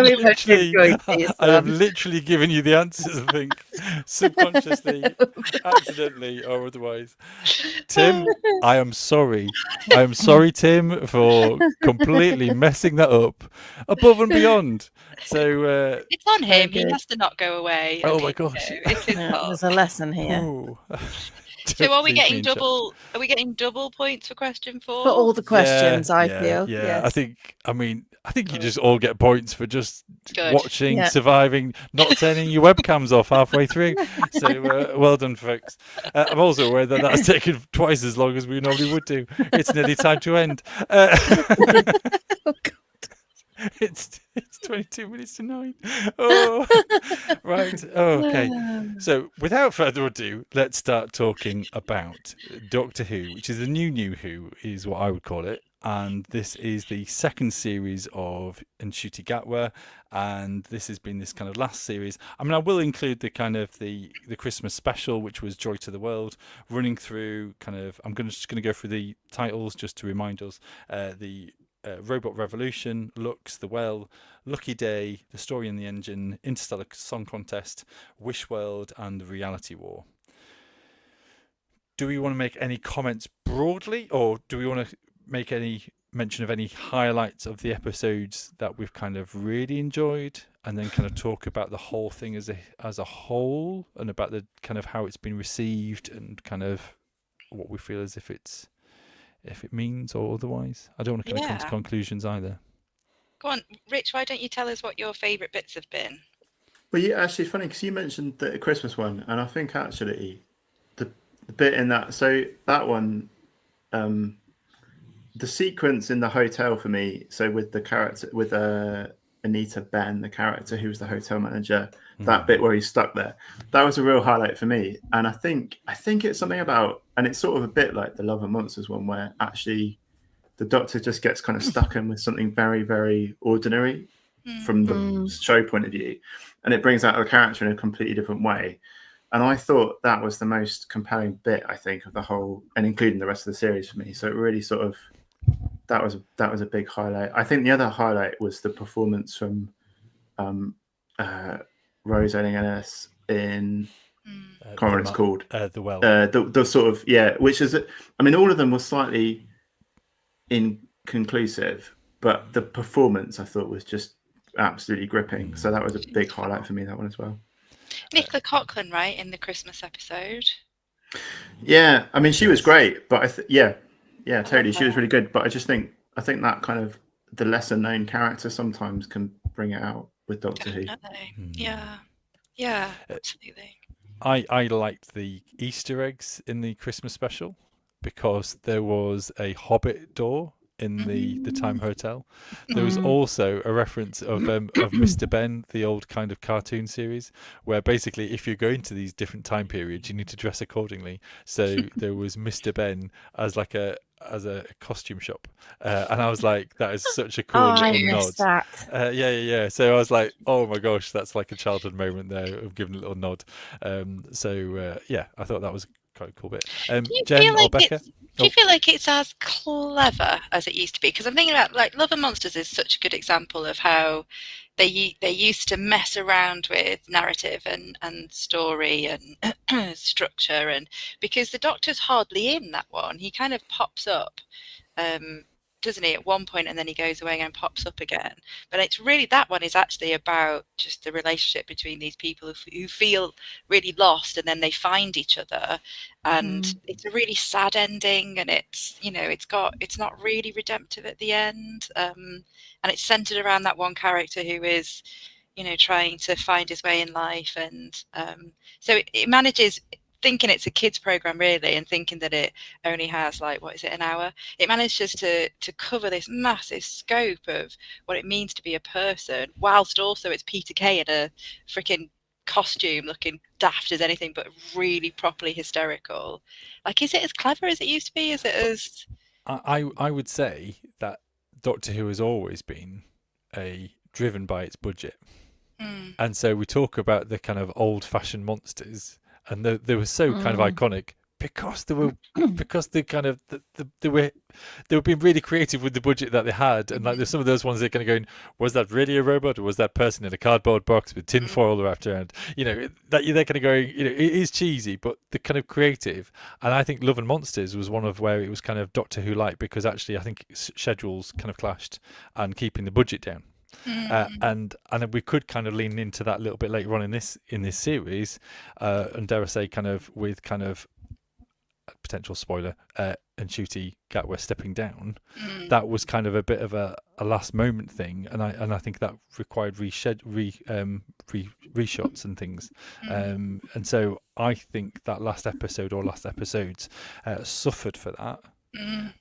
have literally given you the answers, I think, subconsciously, accidentally, or otherwise. Tim, I am sorry. I am sorry, Tim, for completely messing that up above and beyond. So it's on him. He has to not go away. Oh my gosh! It's his fault. There's a lesson here. So are we getting double? Are we getting double points for question 4? For all the questions, yeah, I yeah, feel. Yeah, Yes. I think you just all get points for just Good. watching, surviving, not turning your webcams off halfway through. So well done, folks. I'm also aware that that's taken twice as long as we normally would do. It's nearly time to end. Oh, God. It's 22 minutes to 9. Oh, right. Oh, okay. So, without further ado, let's start talking about Doctor Who, which is the new Who, is what I would call it. And this is the second series of Ncuti Gatwa, and this has been this kind of last series. I mean, I will include the kind of the Christmas special, which was Joy to the World, running through kind of. I'm just going to go through the titles just to remind us. The Robot Revolution, Lux, The Well, Lucky Day, The Story in the Engine, Interstellar Song Contest, Wish World, and The Reality War. Do we want to make any comments broadly, or do we want to make any mention of any highlights of the episodes that we've kind of really enjoyed, and then kind of talk about the whole thing as a whole, and about the kind of how it's been received, and kind of what we feel as if it means or otherwise? I don't want to kind of come to conclusions either. Go on, Rich, why don't you tell us what your favourite bits have been? Well, actually, it's funny because you mentioned the Christmas one, and I think actually the bit in that, so that one, the sequence in the hotel for me, so with the character, with Anita Ben, the character who was the hotel manager, that bit where he's stuck there, that was a real highlight for me. And I think it's something about, and it's sort of a bit like the Love and Monsters one, where actually the Doctor just gets kind of stuck in with something very, very ordinary from the show point of view, and it brings out the character in a completely different way. And I thought that was the most compelling bit, I think, of the whole, and including the rest of the series for me. So it really sort of, that was a big highlight. I think the other highlight was the performance from Rose Elling-Ennis in I can't remember what it's called. The Well. The sort of, which is, I mean, all of them were slightly inconclusive, but the performance I thought was just absolutely gripping. So that was a big highlight for me, that one as well. Nicola Coughlan, right, in the Christmas episode? Yeah, I mean, she was great, but totally, she was really good. But I think that kind of the lesser known character sometimes can bring it out with Doctor Who. Yeah, absolutely. I liked the Easter eggs in the Christmas special because there was a Hobbit door in the Time Hotel. There was also a reference of Mr. Ben, the old kind of cartoon series, where basically if you're going to these different time periods, you need to dress accordingly. So there was Mr. Ben as like a costume shop, and I was like, that is such a cool little nod. Yeah. So I was like, oh my gosh, that's like a childhood moment there of giving a little nod. I thought that was quite a cool bit. Do you Jen feel or like Becca? it's do you feel like it's as clever as it used to be? Because I'm thinking about like Love and Monsters is such a good example of how they used to mess around with narrative and story and structure, and because the Doctor's hardly in that one, he kind of pops up. Doesn't he, at one point, and then he goes away and pops up again. But it's really, that one is actually about just the relationship between these people who feel really lost, and then they find each other, and it's a really sad ending, and it's, you know, it's not really redemptive at the end, and it's centered around that one character who is, you know, trying to find his way in life, and so it manages, thinking it's a kids program really, and thinking that it only has like, what is it, an hour, it manages to cover this massive scope of what it means to be a person, whilst also it's Peter Kay in a freaking costume looking daft as anything but really properly hysterical. Like, is it as clever as it used to be? Is it as... I would say that Doctor Who has always been driven by its budget. And so we talk about the kind of old-fashioned monsters, and they were so kind of iconic because they were they were being really creative with the budget that they had, and like there's some of those ones they're kind of going, was that really a robot, or was that person in a cardboard box with tin foil wrapped around? You know, that they're kind of going, you know, it is cheesy, but they're kind of creative. And I think Love and Monsters was one of where it was kind of Doctor Who like, because actually I think schedules kind of clashed and keeping the budget down. And we could kind of lean into that a little bit later on in this series, and dare I say, kind of with kind of potential spoiler, and Ncuti Gatwa stepping down. That was kind of a bit of a last moment thing, and I think that required reshots and things, and so I think that last episode or last episodes suffered for that.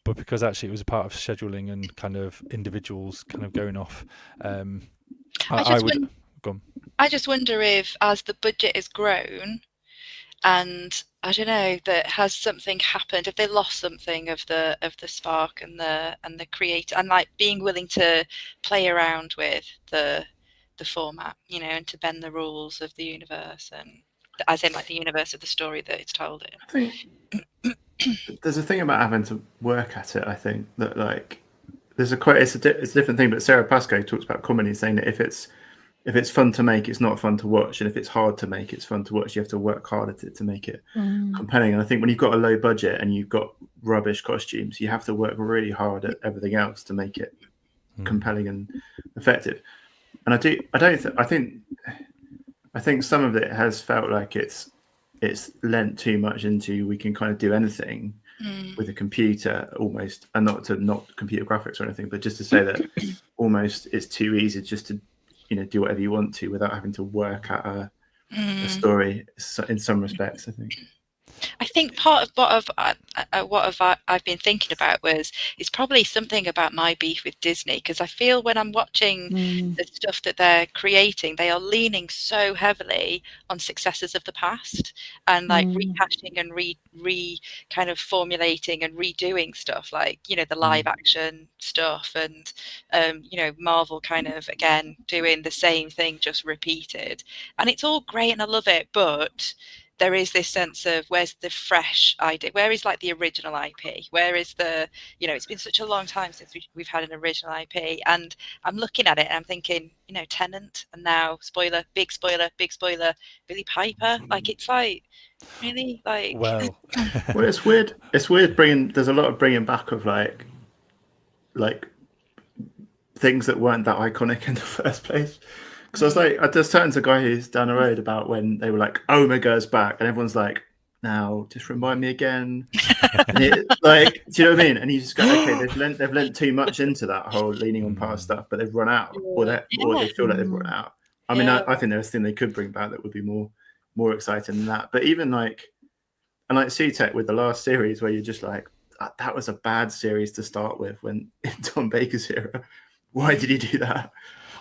But because actually it was a part of scheduling and kind of individuals kind of going off, I just wonder if, as the budget has grown, and I don't know, that has something happened, if they lost something of the spark and the create, and like being willing to play around with the format, you know, and to bend the rules of the universe, and as in like the universe of the story that it's told in. I think there's a thing about having to work at it. I think that like there's a quite it's a different thing. But Sarah Pascoe talks about comedy, saying that if it's fun to make, it's not fun to watch, and if it's hard to make, it's fun to watch. You have to work hard at it to make it compelling. And I think when you've got a low budget and you've got rubbish costumes, you have to work really hard at everything else to make it compelling and effective. And I think some of it has felt like it's lent too much into, we can kind of do anything with a computer almost, and not computer graphics or anything, but just to say that almost it's too easy just to, you know, do whatever you want to without having to work at a story in some respects, I think. I think part of what I've been thinking about is probably something about my beef with Disney, because I feel when I'm watching the stuff that they're creating, they are leaning so heavily on successes of the past, and like rehashing and re kind of formulating and redoing stuff, like, you know, the live action stuff, and you know, Marvel kind of again doing the same thing just repeated, and it's all great and I love it, but there is this sense of, where's the fresh idea? Where is like the original IP? Where is the, you know, it's been such a long time since we've had an original IP. And I'm looking at it and I'm thinking, you know, Tennant, and now big spoiler, Billy Piper. Like, it's like, really? Like, well, it's weird. It's weird there's a lot of bringing back of like things that weren't that iconic in the first place. Because I was like, I just turned to a guy who's down the road about when they were like, Omega's back, and everyone's like, now just remind me again. And like, do you know what I mean? And you just go, okay, they've lent too much into that whole leaning on past stuff, but they've run out, or they feel like they've run out. I mean, I think there's a thing they could bring back that would be more exciting than that. But even like, and like C-Tech with the last series, where you're just like, that was a bad series to start with when in Tom Baker's era. Why did he do that?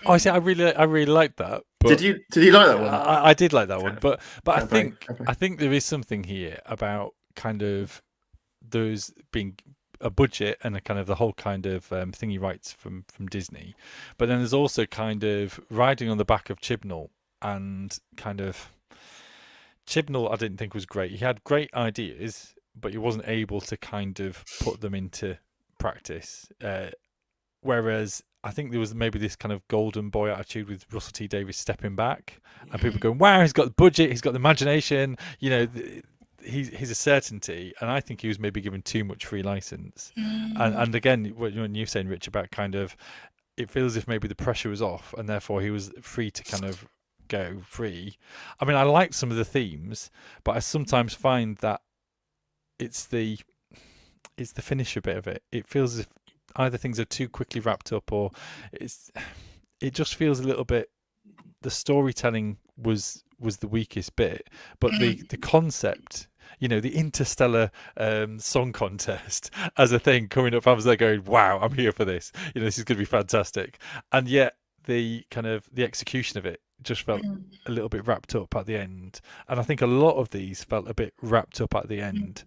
Oh, see, I really liked that. But did you like that one? I did like that one, but I think there is something here about kind of those being a budget and a kind of the whole kind of thing he writes from Disney, but then there's also kind of riding on the back of Chibnall and kind of Chibnall I didn't think was great. He had great ideas, but he wasn't able to kind of put them into practice. Whereas I think there was maybe this kind of golden boy attitude with Russell T Davies stepping back, and people going, "Wow, he's got the budget, he's got the imagination." He's a certainty, and I think he was maybe given too much free license. And again, when you're saying, Rich, about kind of, it feels as if maybe the pressure was off, and therefore he was free to kind of go free. I mean, I like some of the themes, but I sometimes find that it's the finisher bit of it. It feels as if either things are too quickly wrapped up, or it just feels a little bit. The storytelling was the weakest bit, but the concept, the interstellar song contest as a thing coming up, I was there going, wow, I'm here for this. This is going to be fantastic. And yet the kind of the execution of it just felt a little bit wrapped up at the end. And I think a lot of these felt a bit wrapped up at the end.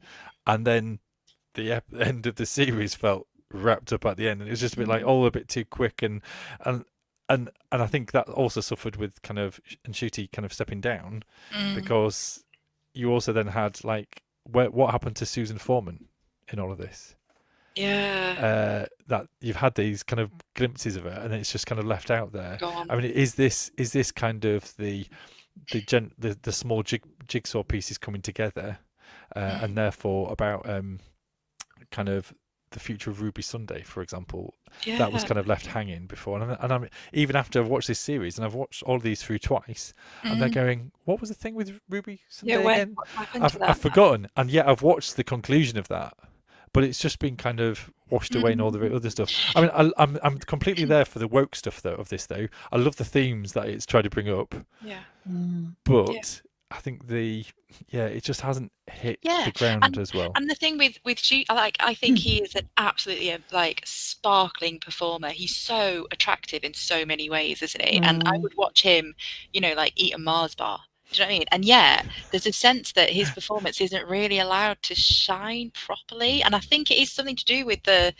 And then the end of the series felt wrapped up at the end, and it was just a bit like all a bit too quick, and I think that also suffered with kind of Ncuti kind of stepping down, because you also then had like what happened to Susan Foreman in all of this. That you've had these kind of glimpses of it, and it's just kind of left out there. I mean, is this kind of the small jigsaw pieces coming together, and therefore about kind of the future of Ruby Sunday, for example, that was kind of left hanging before. And I'm even after I've watched this series, and I've watched all of these through twice, and they're going, what was the thing with Ruby Sunday again? I've forgotten, and yet I've watched the conclusion of that, but it's just been kind of washed away in all the other stuff. I mean, I'm completely there for the woke stuff of this though. I love the themes that it's tried to bring up. But I think it just hasn't hit the ground as well. And the thing with I think he is an absolutely sparkling performer. He's so attractive in so many ways, isn't he? And I would watch him, eat a Mars bar. Do you know what I mean? And yet there's a sense that his performance isn't really allowed to shine properly. And I think it is something to do with the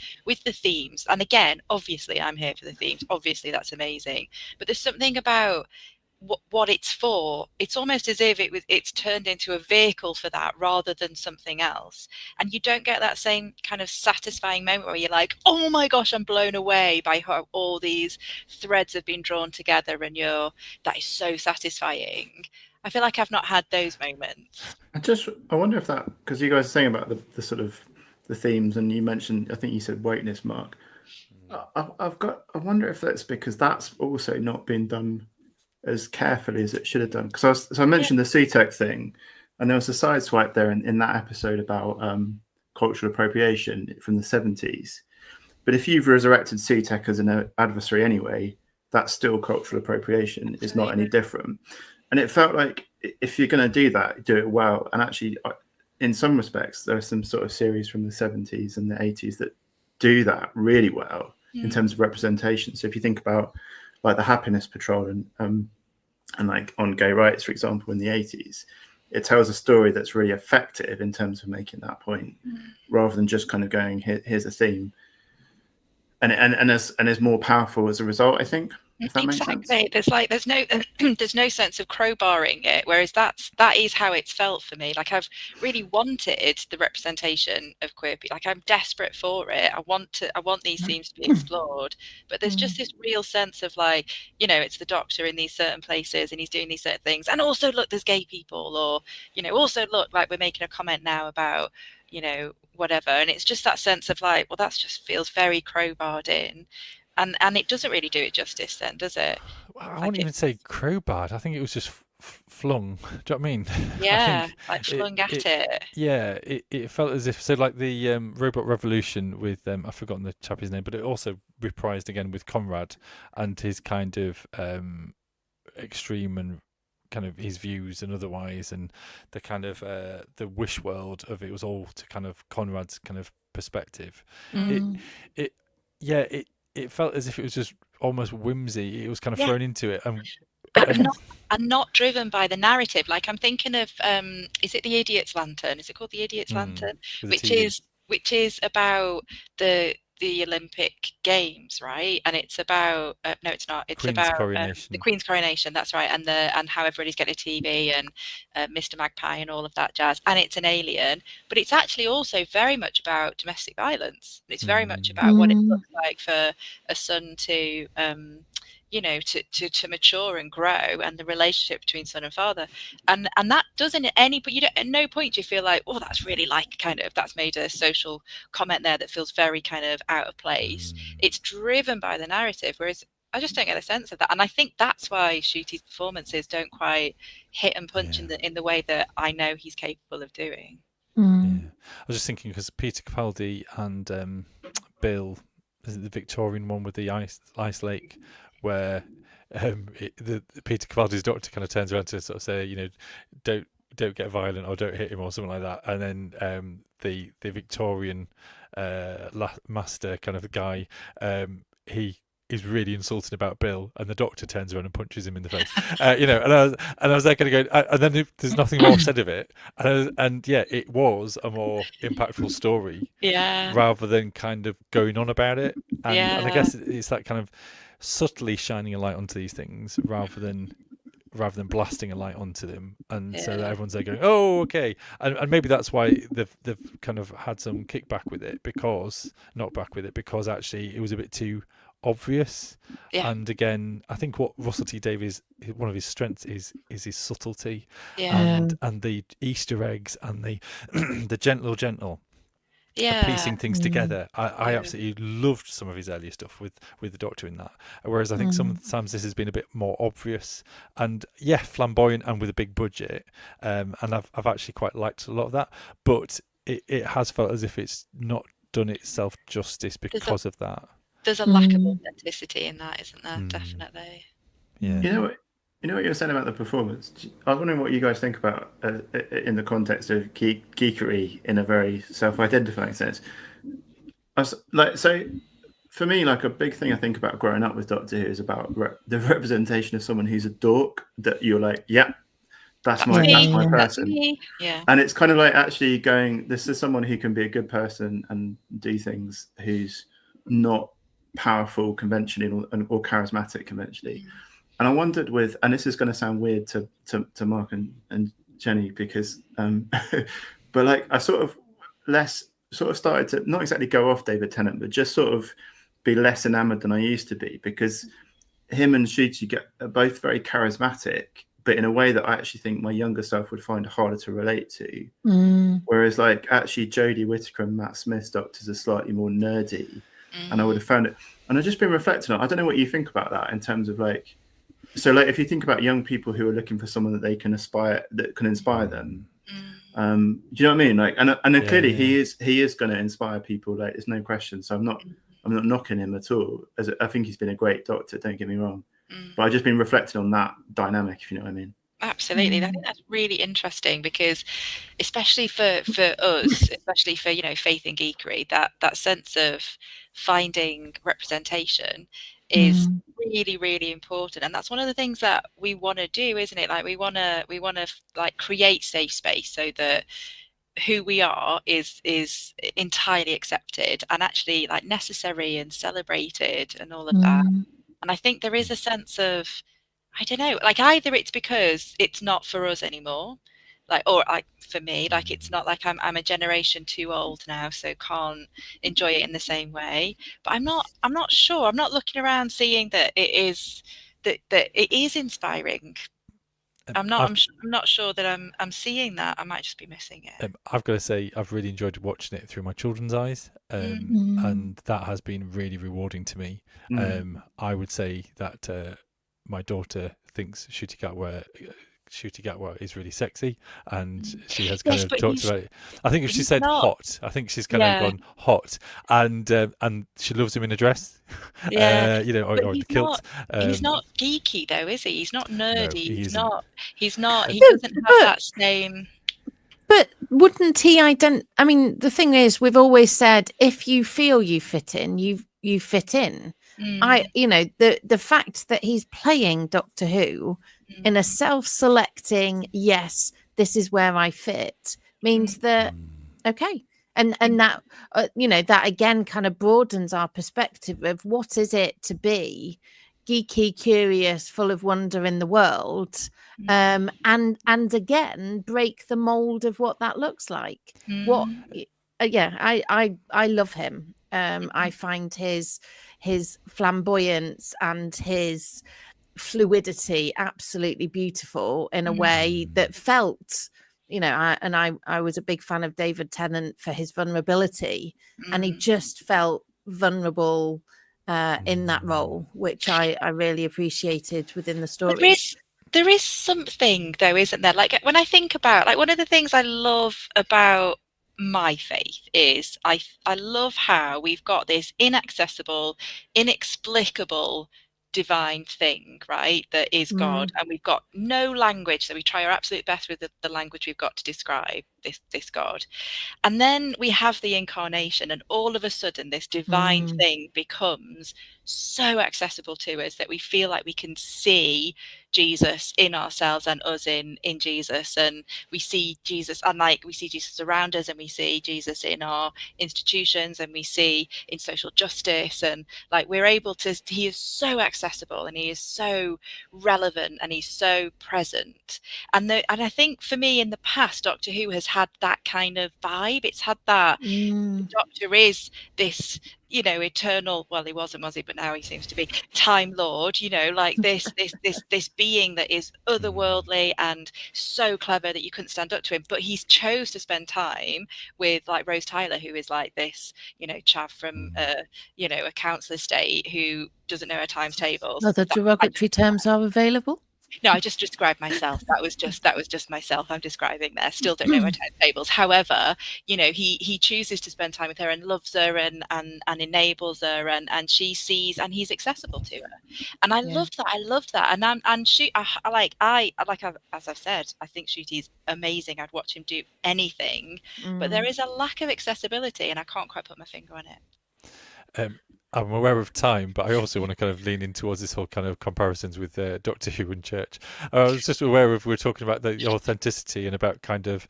themes. And again, obviously I'm here for the themes. Obviously that's amazing. But there's something about what it's for. It's almost as if it's turned into a vehicle for that rather than something else, and you don't get that same kind of satisfying moment where you're like, oh my gosh, I'm blown away by how all these threads have been drawn together, and that is so satisfying. I feel like I've not had those moments. I wonder if that, because you guys are saying about the sort of the themes, and you mentioned, I think you said weightness, Mark. I wonder if that's because that's also not been done as carefully as it should have done. Because I mentioned the CTEC thing, and there was a side swipe there in that episode about cultural appropriation from the 70s. But if you've resurrected CTEC as an adversary anyway, that's still cultural appropriation. It's not any different. And it felt like if you're going to do that, do it well. And actually, in some respects, there are some sort of series from the 70s and the 80s that do that really well in terms of representation. So if you think about like the Happiness Patrol and like on gay rights, for example, in the 80s, it tells a story that's really effective in terms of making that point, rather than just kind of going, here's a theme, and is more powerful as a result, I think. If that makes sense. There's no sense of crowbarring it, whereas that is how it's felt for me. Like I've really wanted the representation of queer people. Like I'm desperate for it. I want these themes to be explored, but there's just this real sense of like, it's the Doctor in these certain places and he's doing these certain things, and also look, there's gay people, or also look, like we're making a comment now about whatever, and it's just that sense of like, well, that just feels very crowbarred in. And it doesn't really do it justice then, does it? I wouldn't even say crowbarred. I think it was just flung. Do you know what I mean? Yeah, like flung at it. Yeah, it felt as if, so like the Robot Revolution with, I've forgotten the chappie's name, but it also reprised again with Conrad and his kind of extreme and kind of his views and otherwise, and the kind of the wish world of it was all to kind of Conrad's kind of perspective. It felt as if it was just almost whimsy. It was kind of thrown into it, and not driven by the narrative. Like I'm thinking of, is it the Idiot's Lantern? Is it called the Idiot's Lantern? Which is about the the Olympic Games, right? And it's about no, it's not. It's Queen's about coronation. the Queen's coronation. That's right, and how everybody's getting a TV and Mr. Magpie and all of that jazz. And it's an alien, but it's actually also very much about domestic violence. It's very much about what it looks like for a son to to mature and grow, and the relationship between son and father, and that doesn't but you don't, at no point do you feel like, oh, that's really like kind of, that's made a social comment there that feels very kind of out of place. It's driven by the narrative, whereas I just don't get a sense of that, and I think that's why Ncuti's performances don't quite hit and punch in the way that I know he's capable of doing. Yeah. I was just thinking, because Peter Capaldi and Bill, is it the Victorian one with the ice lake, where the Peter Capaldi's doctor kind of turns around to sort of say, don't get violent or don't hit him or something like that, and then the Victorian master kind of guy, he is really insulting about Bill, and the doctor turns around and punches him in the face. And I was there kind of going, and then there's nothing more said of it, and it was a more impactful story, rather than kind of going on about it, and I guess it's that kind of subtly shining a light onto these things rather than blasting a light onto them, and so that everyone's there going, oh, okay, and maybe that's why they've kind of had some kickback with it, because actually it was a bit too obvious. And again, I think what Russell T Davies, one of his strengths is his subtlety, and the Easter eggs and the the gentle piecing things together. I absolutely loved some of his earlier stuff with the Doctor in that, whereas I think sometimes this has been a bit more obvious and flamboyant and with a big budget, and I've actually quite liked a lot of that, but it has felt as if it's not done itself justice because of that. There's a lack of authenticity in that, isn't there? Definitely. You know what you were saying about the performance? I was wondering what you guys think about in the context of geekery in a very self-identifying sense. So for me, like, a big thing I think about growing up with Doctor Who is about the representation of someone who's a dork, that you're like, that's my person. That's me. Yeah. And it's kind of like actually going, this is someone who can be a good person and do things, who's not powerful conventionally or charismatic conventionally. And I wondered and this is going to sound weird to Mark and Jenny, because but like I sort of started to not exactly go off David Tennant, but just sort of be less enamored than I used to be, because him and Ncuti are both very charismatic, but in a way that I actually think my younger self would find harder to relate to. Whereas like actually Jodie Whittaker and Matt Smith's Doctors are slightly more nerdy. And I would have found it, and I've just been reflecting on, I don't know what you think about that in terms of like, so like if you think about young people who are looking for someone that they can inspire them, do you know what I mean? Like, and clearly he is going to inspire people, like, there's no question. So I'm not knocking him at all. I think he's been a great Doctor, don't get me wrong, but I've just been reflecting on that dynamic, if you know what I mean. Absolutely. I think that's really interesting, because especially for us, especially for Faith and Geekery, that sense of finding representation is really, really important, and that's one of the things that we want to do, isn't it? Like we want to like create safe space so that who we are is entirely accepted and actually like necessary and celebrated and all of that. And I think there is a sense of, I don't know, like either it's because it's not for us anymore, like, or like for me, like it's not like I'm a generation too old now, so can't enjoy it in the same way. But I'm not sure. I'm not looking around seeing that it is inspiring. I'm not sure that I'm seeing that. I might just be missing it. I've got to say, I've really enjoyed watching it through my children's eyes, and that has been really rewarding to me. I would say that my daughter thinks Ncuti Gatwa is really sexy, and she has kind of talked about it. I think if she said hot, I think she's kind of gone hot, and she loves him in a dress, or the kilt. He's not geeky though, is he? He's not nerdy. No, he's not. He doesn't have that same. But wouldn't he I mean, the thing is, we've always said, if you feel you fit in, you fit in. The fact that he's playing Doctor Who in a self-selecting, yes, this is where I fit, means that, okay, and that that again kind of broadens our perspective of what is it to be geeky, curious, full of wonder in the world, and again break the mold of what that looks like. What I love him. I find his flamboyance and his fluidity absolutely beautiful in a way that felt, I was a big fan of David Tennant for his vulnerability, and he just felt vulnerable in that role, which I really appreciated within the stories. There is something though, isn't there? Like when I think about, like, one of the things I love about my faith is I love how we've got this inaccessible, inexplicable divine thing, right? That is God, and we've got no language, so we try our absolute best with the language we've got to describe this God. And then we have the incarnation, and all of a sudden this divine thing becomes so accessible to us that we feel like we can see Jesus in ourselves and us in Jesus, and we see Jesus, and like we see Jesus around us, and we see Jesus in our institutions, and we see in social justice, and like we're able to, he is so accessible and he is so relevant and he's so present. And I think for me in the past, Doctor Who has had that kind of vibe. It's had that the Doctor is this, eternal, well, he wasn't, was he? But now he seems to be Time Lord, like this being that is otherworldly and so clever that you couldn't stand up to him. But he's chose to spend time with like Rose Tyler, who is like this, chav from a council estate who doesn't know her times tables. Other derogatory terms are available. No, I just described myself. That was just myself. I'm describing there. Still don't know my timetables. However, he chooses to spend time with her and loves her and enables her, and she sees, and he's accessible to her. And I loved that. I loved that. And she, as I've said, I think Ncuti's amazing. I'd watch him do anything, but there is a lack of accessibility, and I can't quite put my finger on it. I'm aware of time, but I also want to kind of lean in towards this whole kind of comparisons with Doctor Who and church. I was just aware of, we're talking about the authenticity and about kind of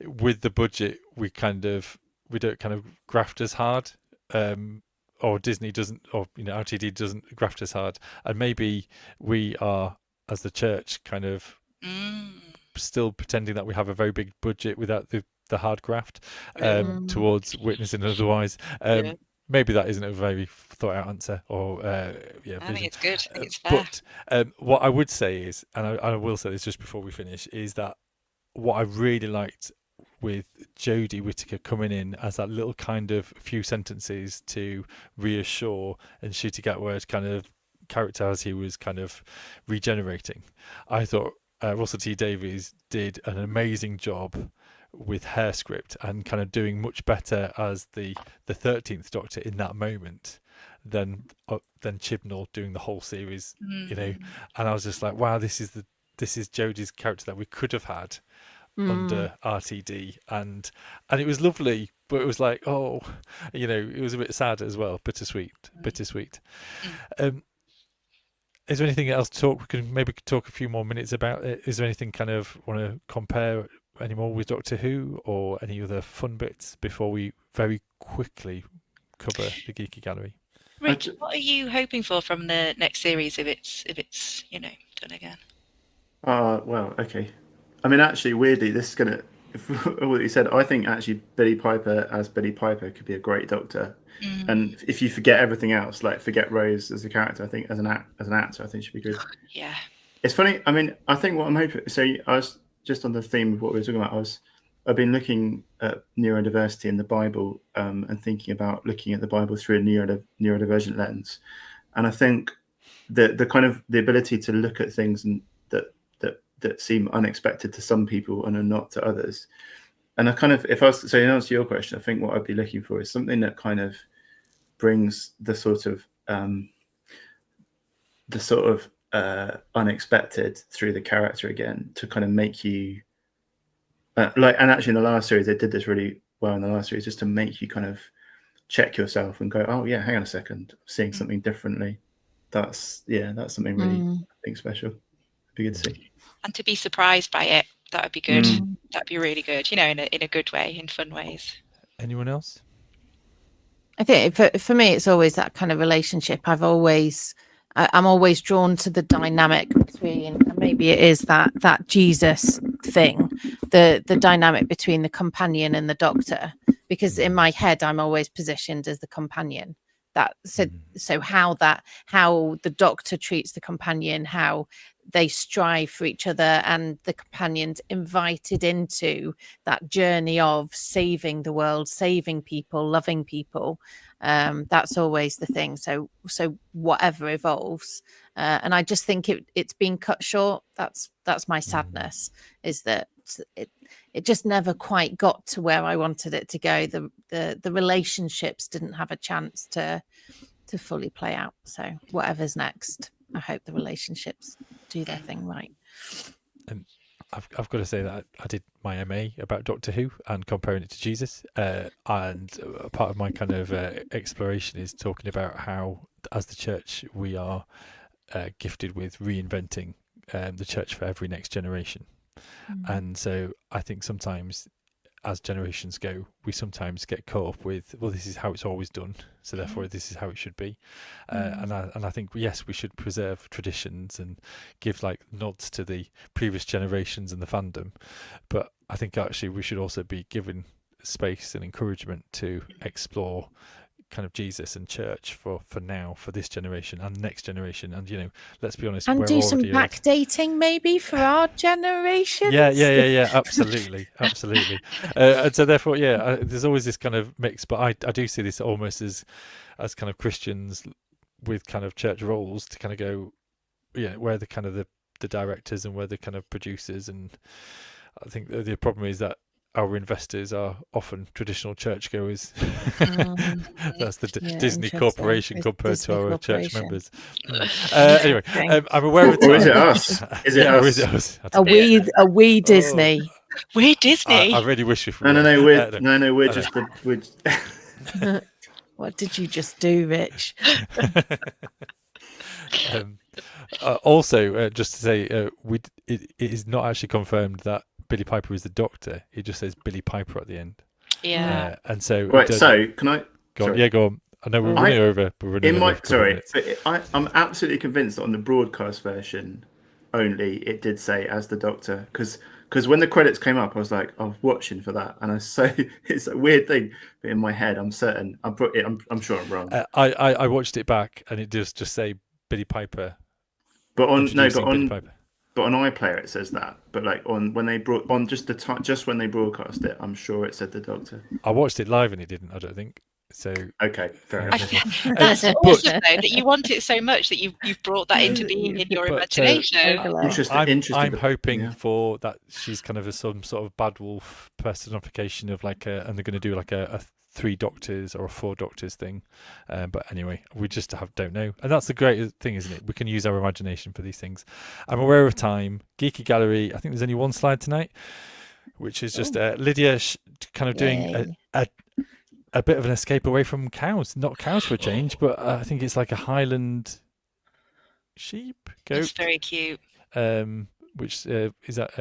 with the budget, we don't kind of graft as hard, or Disney doesn't, or RTD doesn't graft as hard, and maybe we are, as the church, kind of still pretending that we have a very big budget without the hard graft towards witnessing otherwise. Maybe that isn't a very thought out answer, or I think it's good. I think it's fair. But what I would say is, and I will say this just before we finish, is that what I really liked with Jodie Whittaker coming in as that little kind of few sentences to reassure, and Ncuti Gatwa's kind of character as he was kind of regenerating. I thought Russell T Davies did an amazing job with her script and kind of doing much better as the 13th Doctor in that moment than Chibnall doing the whole series, and I was just like, wow, this is Jodie's character that we could have had under RTD, and it was lovely, but it was like, it was a bit sad as well, bittersweet. Is there anything else to talk? We can maybe talk a few more minutes about it. Is there anything kind of want to compare anymore with Doctor Who, or any other fun bits before we very quickly cover the Geeky Gallery? Rich, what are you hoping for from the next series if it's done again? Well, okay. I mean, actually, weirdly, this is gonna. What you said, I think actually Billie Piper as Billie Piper could be a great Doctor. And if you forget everything else, like forget Rose as a character, I think as an actor, I think she'd be good. Yeah. It's funny. I mean, I think what I'm hoping. So I was just on the theme of what we were talking about. I've been looking at neurodiversity in the Bible, and thinking about looking at the Bible through a neurodivergent lens. And I think the kind of the ability to look at things and that seem unexpected to some people and are not to others. And I kind of, in answer to your question, I think what I'd be looking for is something that kind of brings the sort of unexpected through the character again, to kind of make you and actually in the last series they did this really well in the last series, just to make you kind of check yourself and go, oh yeah, hang on a second, I'm seeing something differently. That's something really I think special. It'd be good to see. And to be surprised by it, that would be good. That'd be really good, in a good way, in fun ways. Anyone else? I think for me, it's always that kind of relationship. I'm always drawn to the dynamic between, and maybe it is that Jesus thing, the dynamic between the companion and the doctor, because in my head, I'm always positioned as the companion. So how the doctor treats the companion, how they strive for each other, and the companion's invited into that journey of saving the world, saving people, loving people. That's always the thing. So whatever evolves, and I just think it's been cut short. That's my sadness, is that it just never quite got to where I wanted it to go. The relationships didn't have a chance to fully play out. So whatever's next, I hope the relationships do their thing right. I've got to say that I did my MA about Doctor Who and comparing it to Jesus, and part of my kind of exploration is talking about how, as the church, we are gifted with reinventing the church for every next generation. And so I think sometimes, as generations go, we sometimes get caught up with, well, this is how it's always done, so therefore this is how it should be. And I think, yes, we should preserve traditions and give like nods to the previous generations and the fandom, but I think actually we should also be given space and encouragement to explore kind of Jesus and church for now, for this generation and next generation. And, you know, let's be honest, and we're do some already backdating maybe for our generation. yeah, absolutely. And so therefore, there's always this kind of mix, but I do see this almost as kind of Christians with kind of church roles to kind of go, where the kind of the directors and where the kind of producers. And I think the problem is that our investors are often traditional churchgoers. That's the Disney Corporation compared Disney to our Corporation. church members. Anyway, I'm aware of time. Or is it us? Is it Or us? is it us? Are we Disney? We're Disney. I really wish we No, we're I just What did you just do, Rich? Also, just to say, it is not actually confirmed that Billy Piper is the Doctor. It just says Billy Piper at the end. Yeah. And so right. So can I? Go on. Yeah, go on. I know we're running over, but we're running over. But I'm absolutely convinced that on the broadcast version only, it did say as the Doctor, because when the credits came up, I was like, I was watching for that, and it's a weird thing, but in my head, I'm certain. I'm sure I'm wrong. I watched it back, and it does just say Billy Piper. But on Billy Piper. But on iPlayer it says that. But like when they when they broadcast it, I'm sure it said the Doctor. I watched it live and it didn't. I don't think so. Okay, fair enough. That's awesome though, that you want it so much that you've brought that into being in your imagination. Interesting. I'm hoping for that. She's kind of some sort of bad wolf personification of like and they're going to do like a 3 Doctors or a 4 Doctors thing, but anyway, we just don't know, and that's the great thing, isn't it? We can use our imagination for these things. I'm aware of time. Geeky Gallery, I think there's only one slide tonight, which is just Lydia kind of doing a bit of an escape away from cows. Not cows for a change, but I think it's like a Highland sheep, goat. It's very cute. Which is that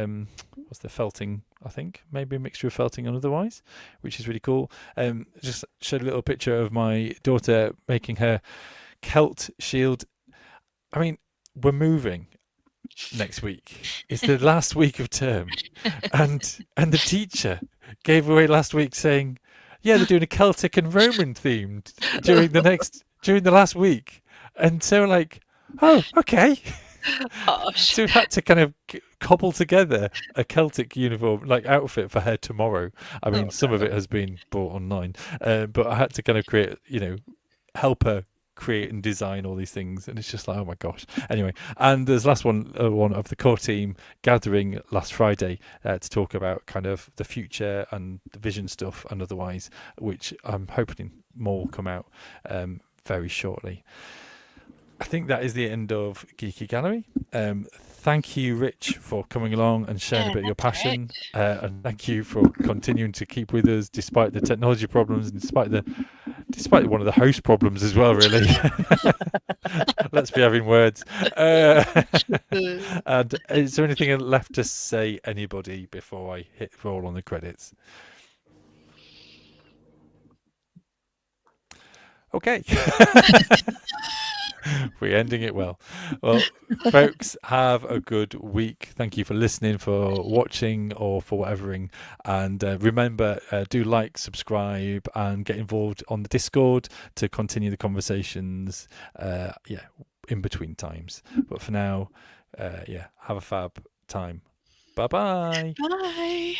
what's the felting, I think maybe a mixture of felting and otherwise, which is really cool. Just showed a little picture of my daughter making her Celt shield. I mean, we're moving next week. It's the last week of term, and the teacher gave away last week saying, yeah, they're doing a Celtic and Roman themed during the last week, and so like, oh, okay. So we've had to kind of cobble together a Celtic uniform, like outfit for her tomorrow. I mean, some of it has been bought online, but I had to kind of create, help her create and design all these things, and it's just like, oh my gosh. Anyway, and there's last one of the core team gathering last Friday to talk about kind of the future and the vision stuff and otherwise, which I'm hoping more will come out very shortly. I think that is the end of Geeky Gallery. Thank you, Rich, for coming along and sharing a bit of your passion. And thank you for continuing to keep with us despite the technology problems and despite one of the host problems as well, really. Let's be having words. And is there anything left to say, anybody, before I hit roll on the credits? Okay. We're ending it well. Well, folks, have a good week. Thank you for listening, for watching, or for whatevering. And remember, do like, subscribe, and get involved on the Discord to continue the conversations. In between times. But for now, have a fab time. Bye-bye. Bye.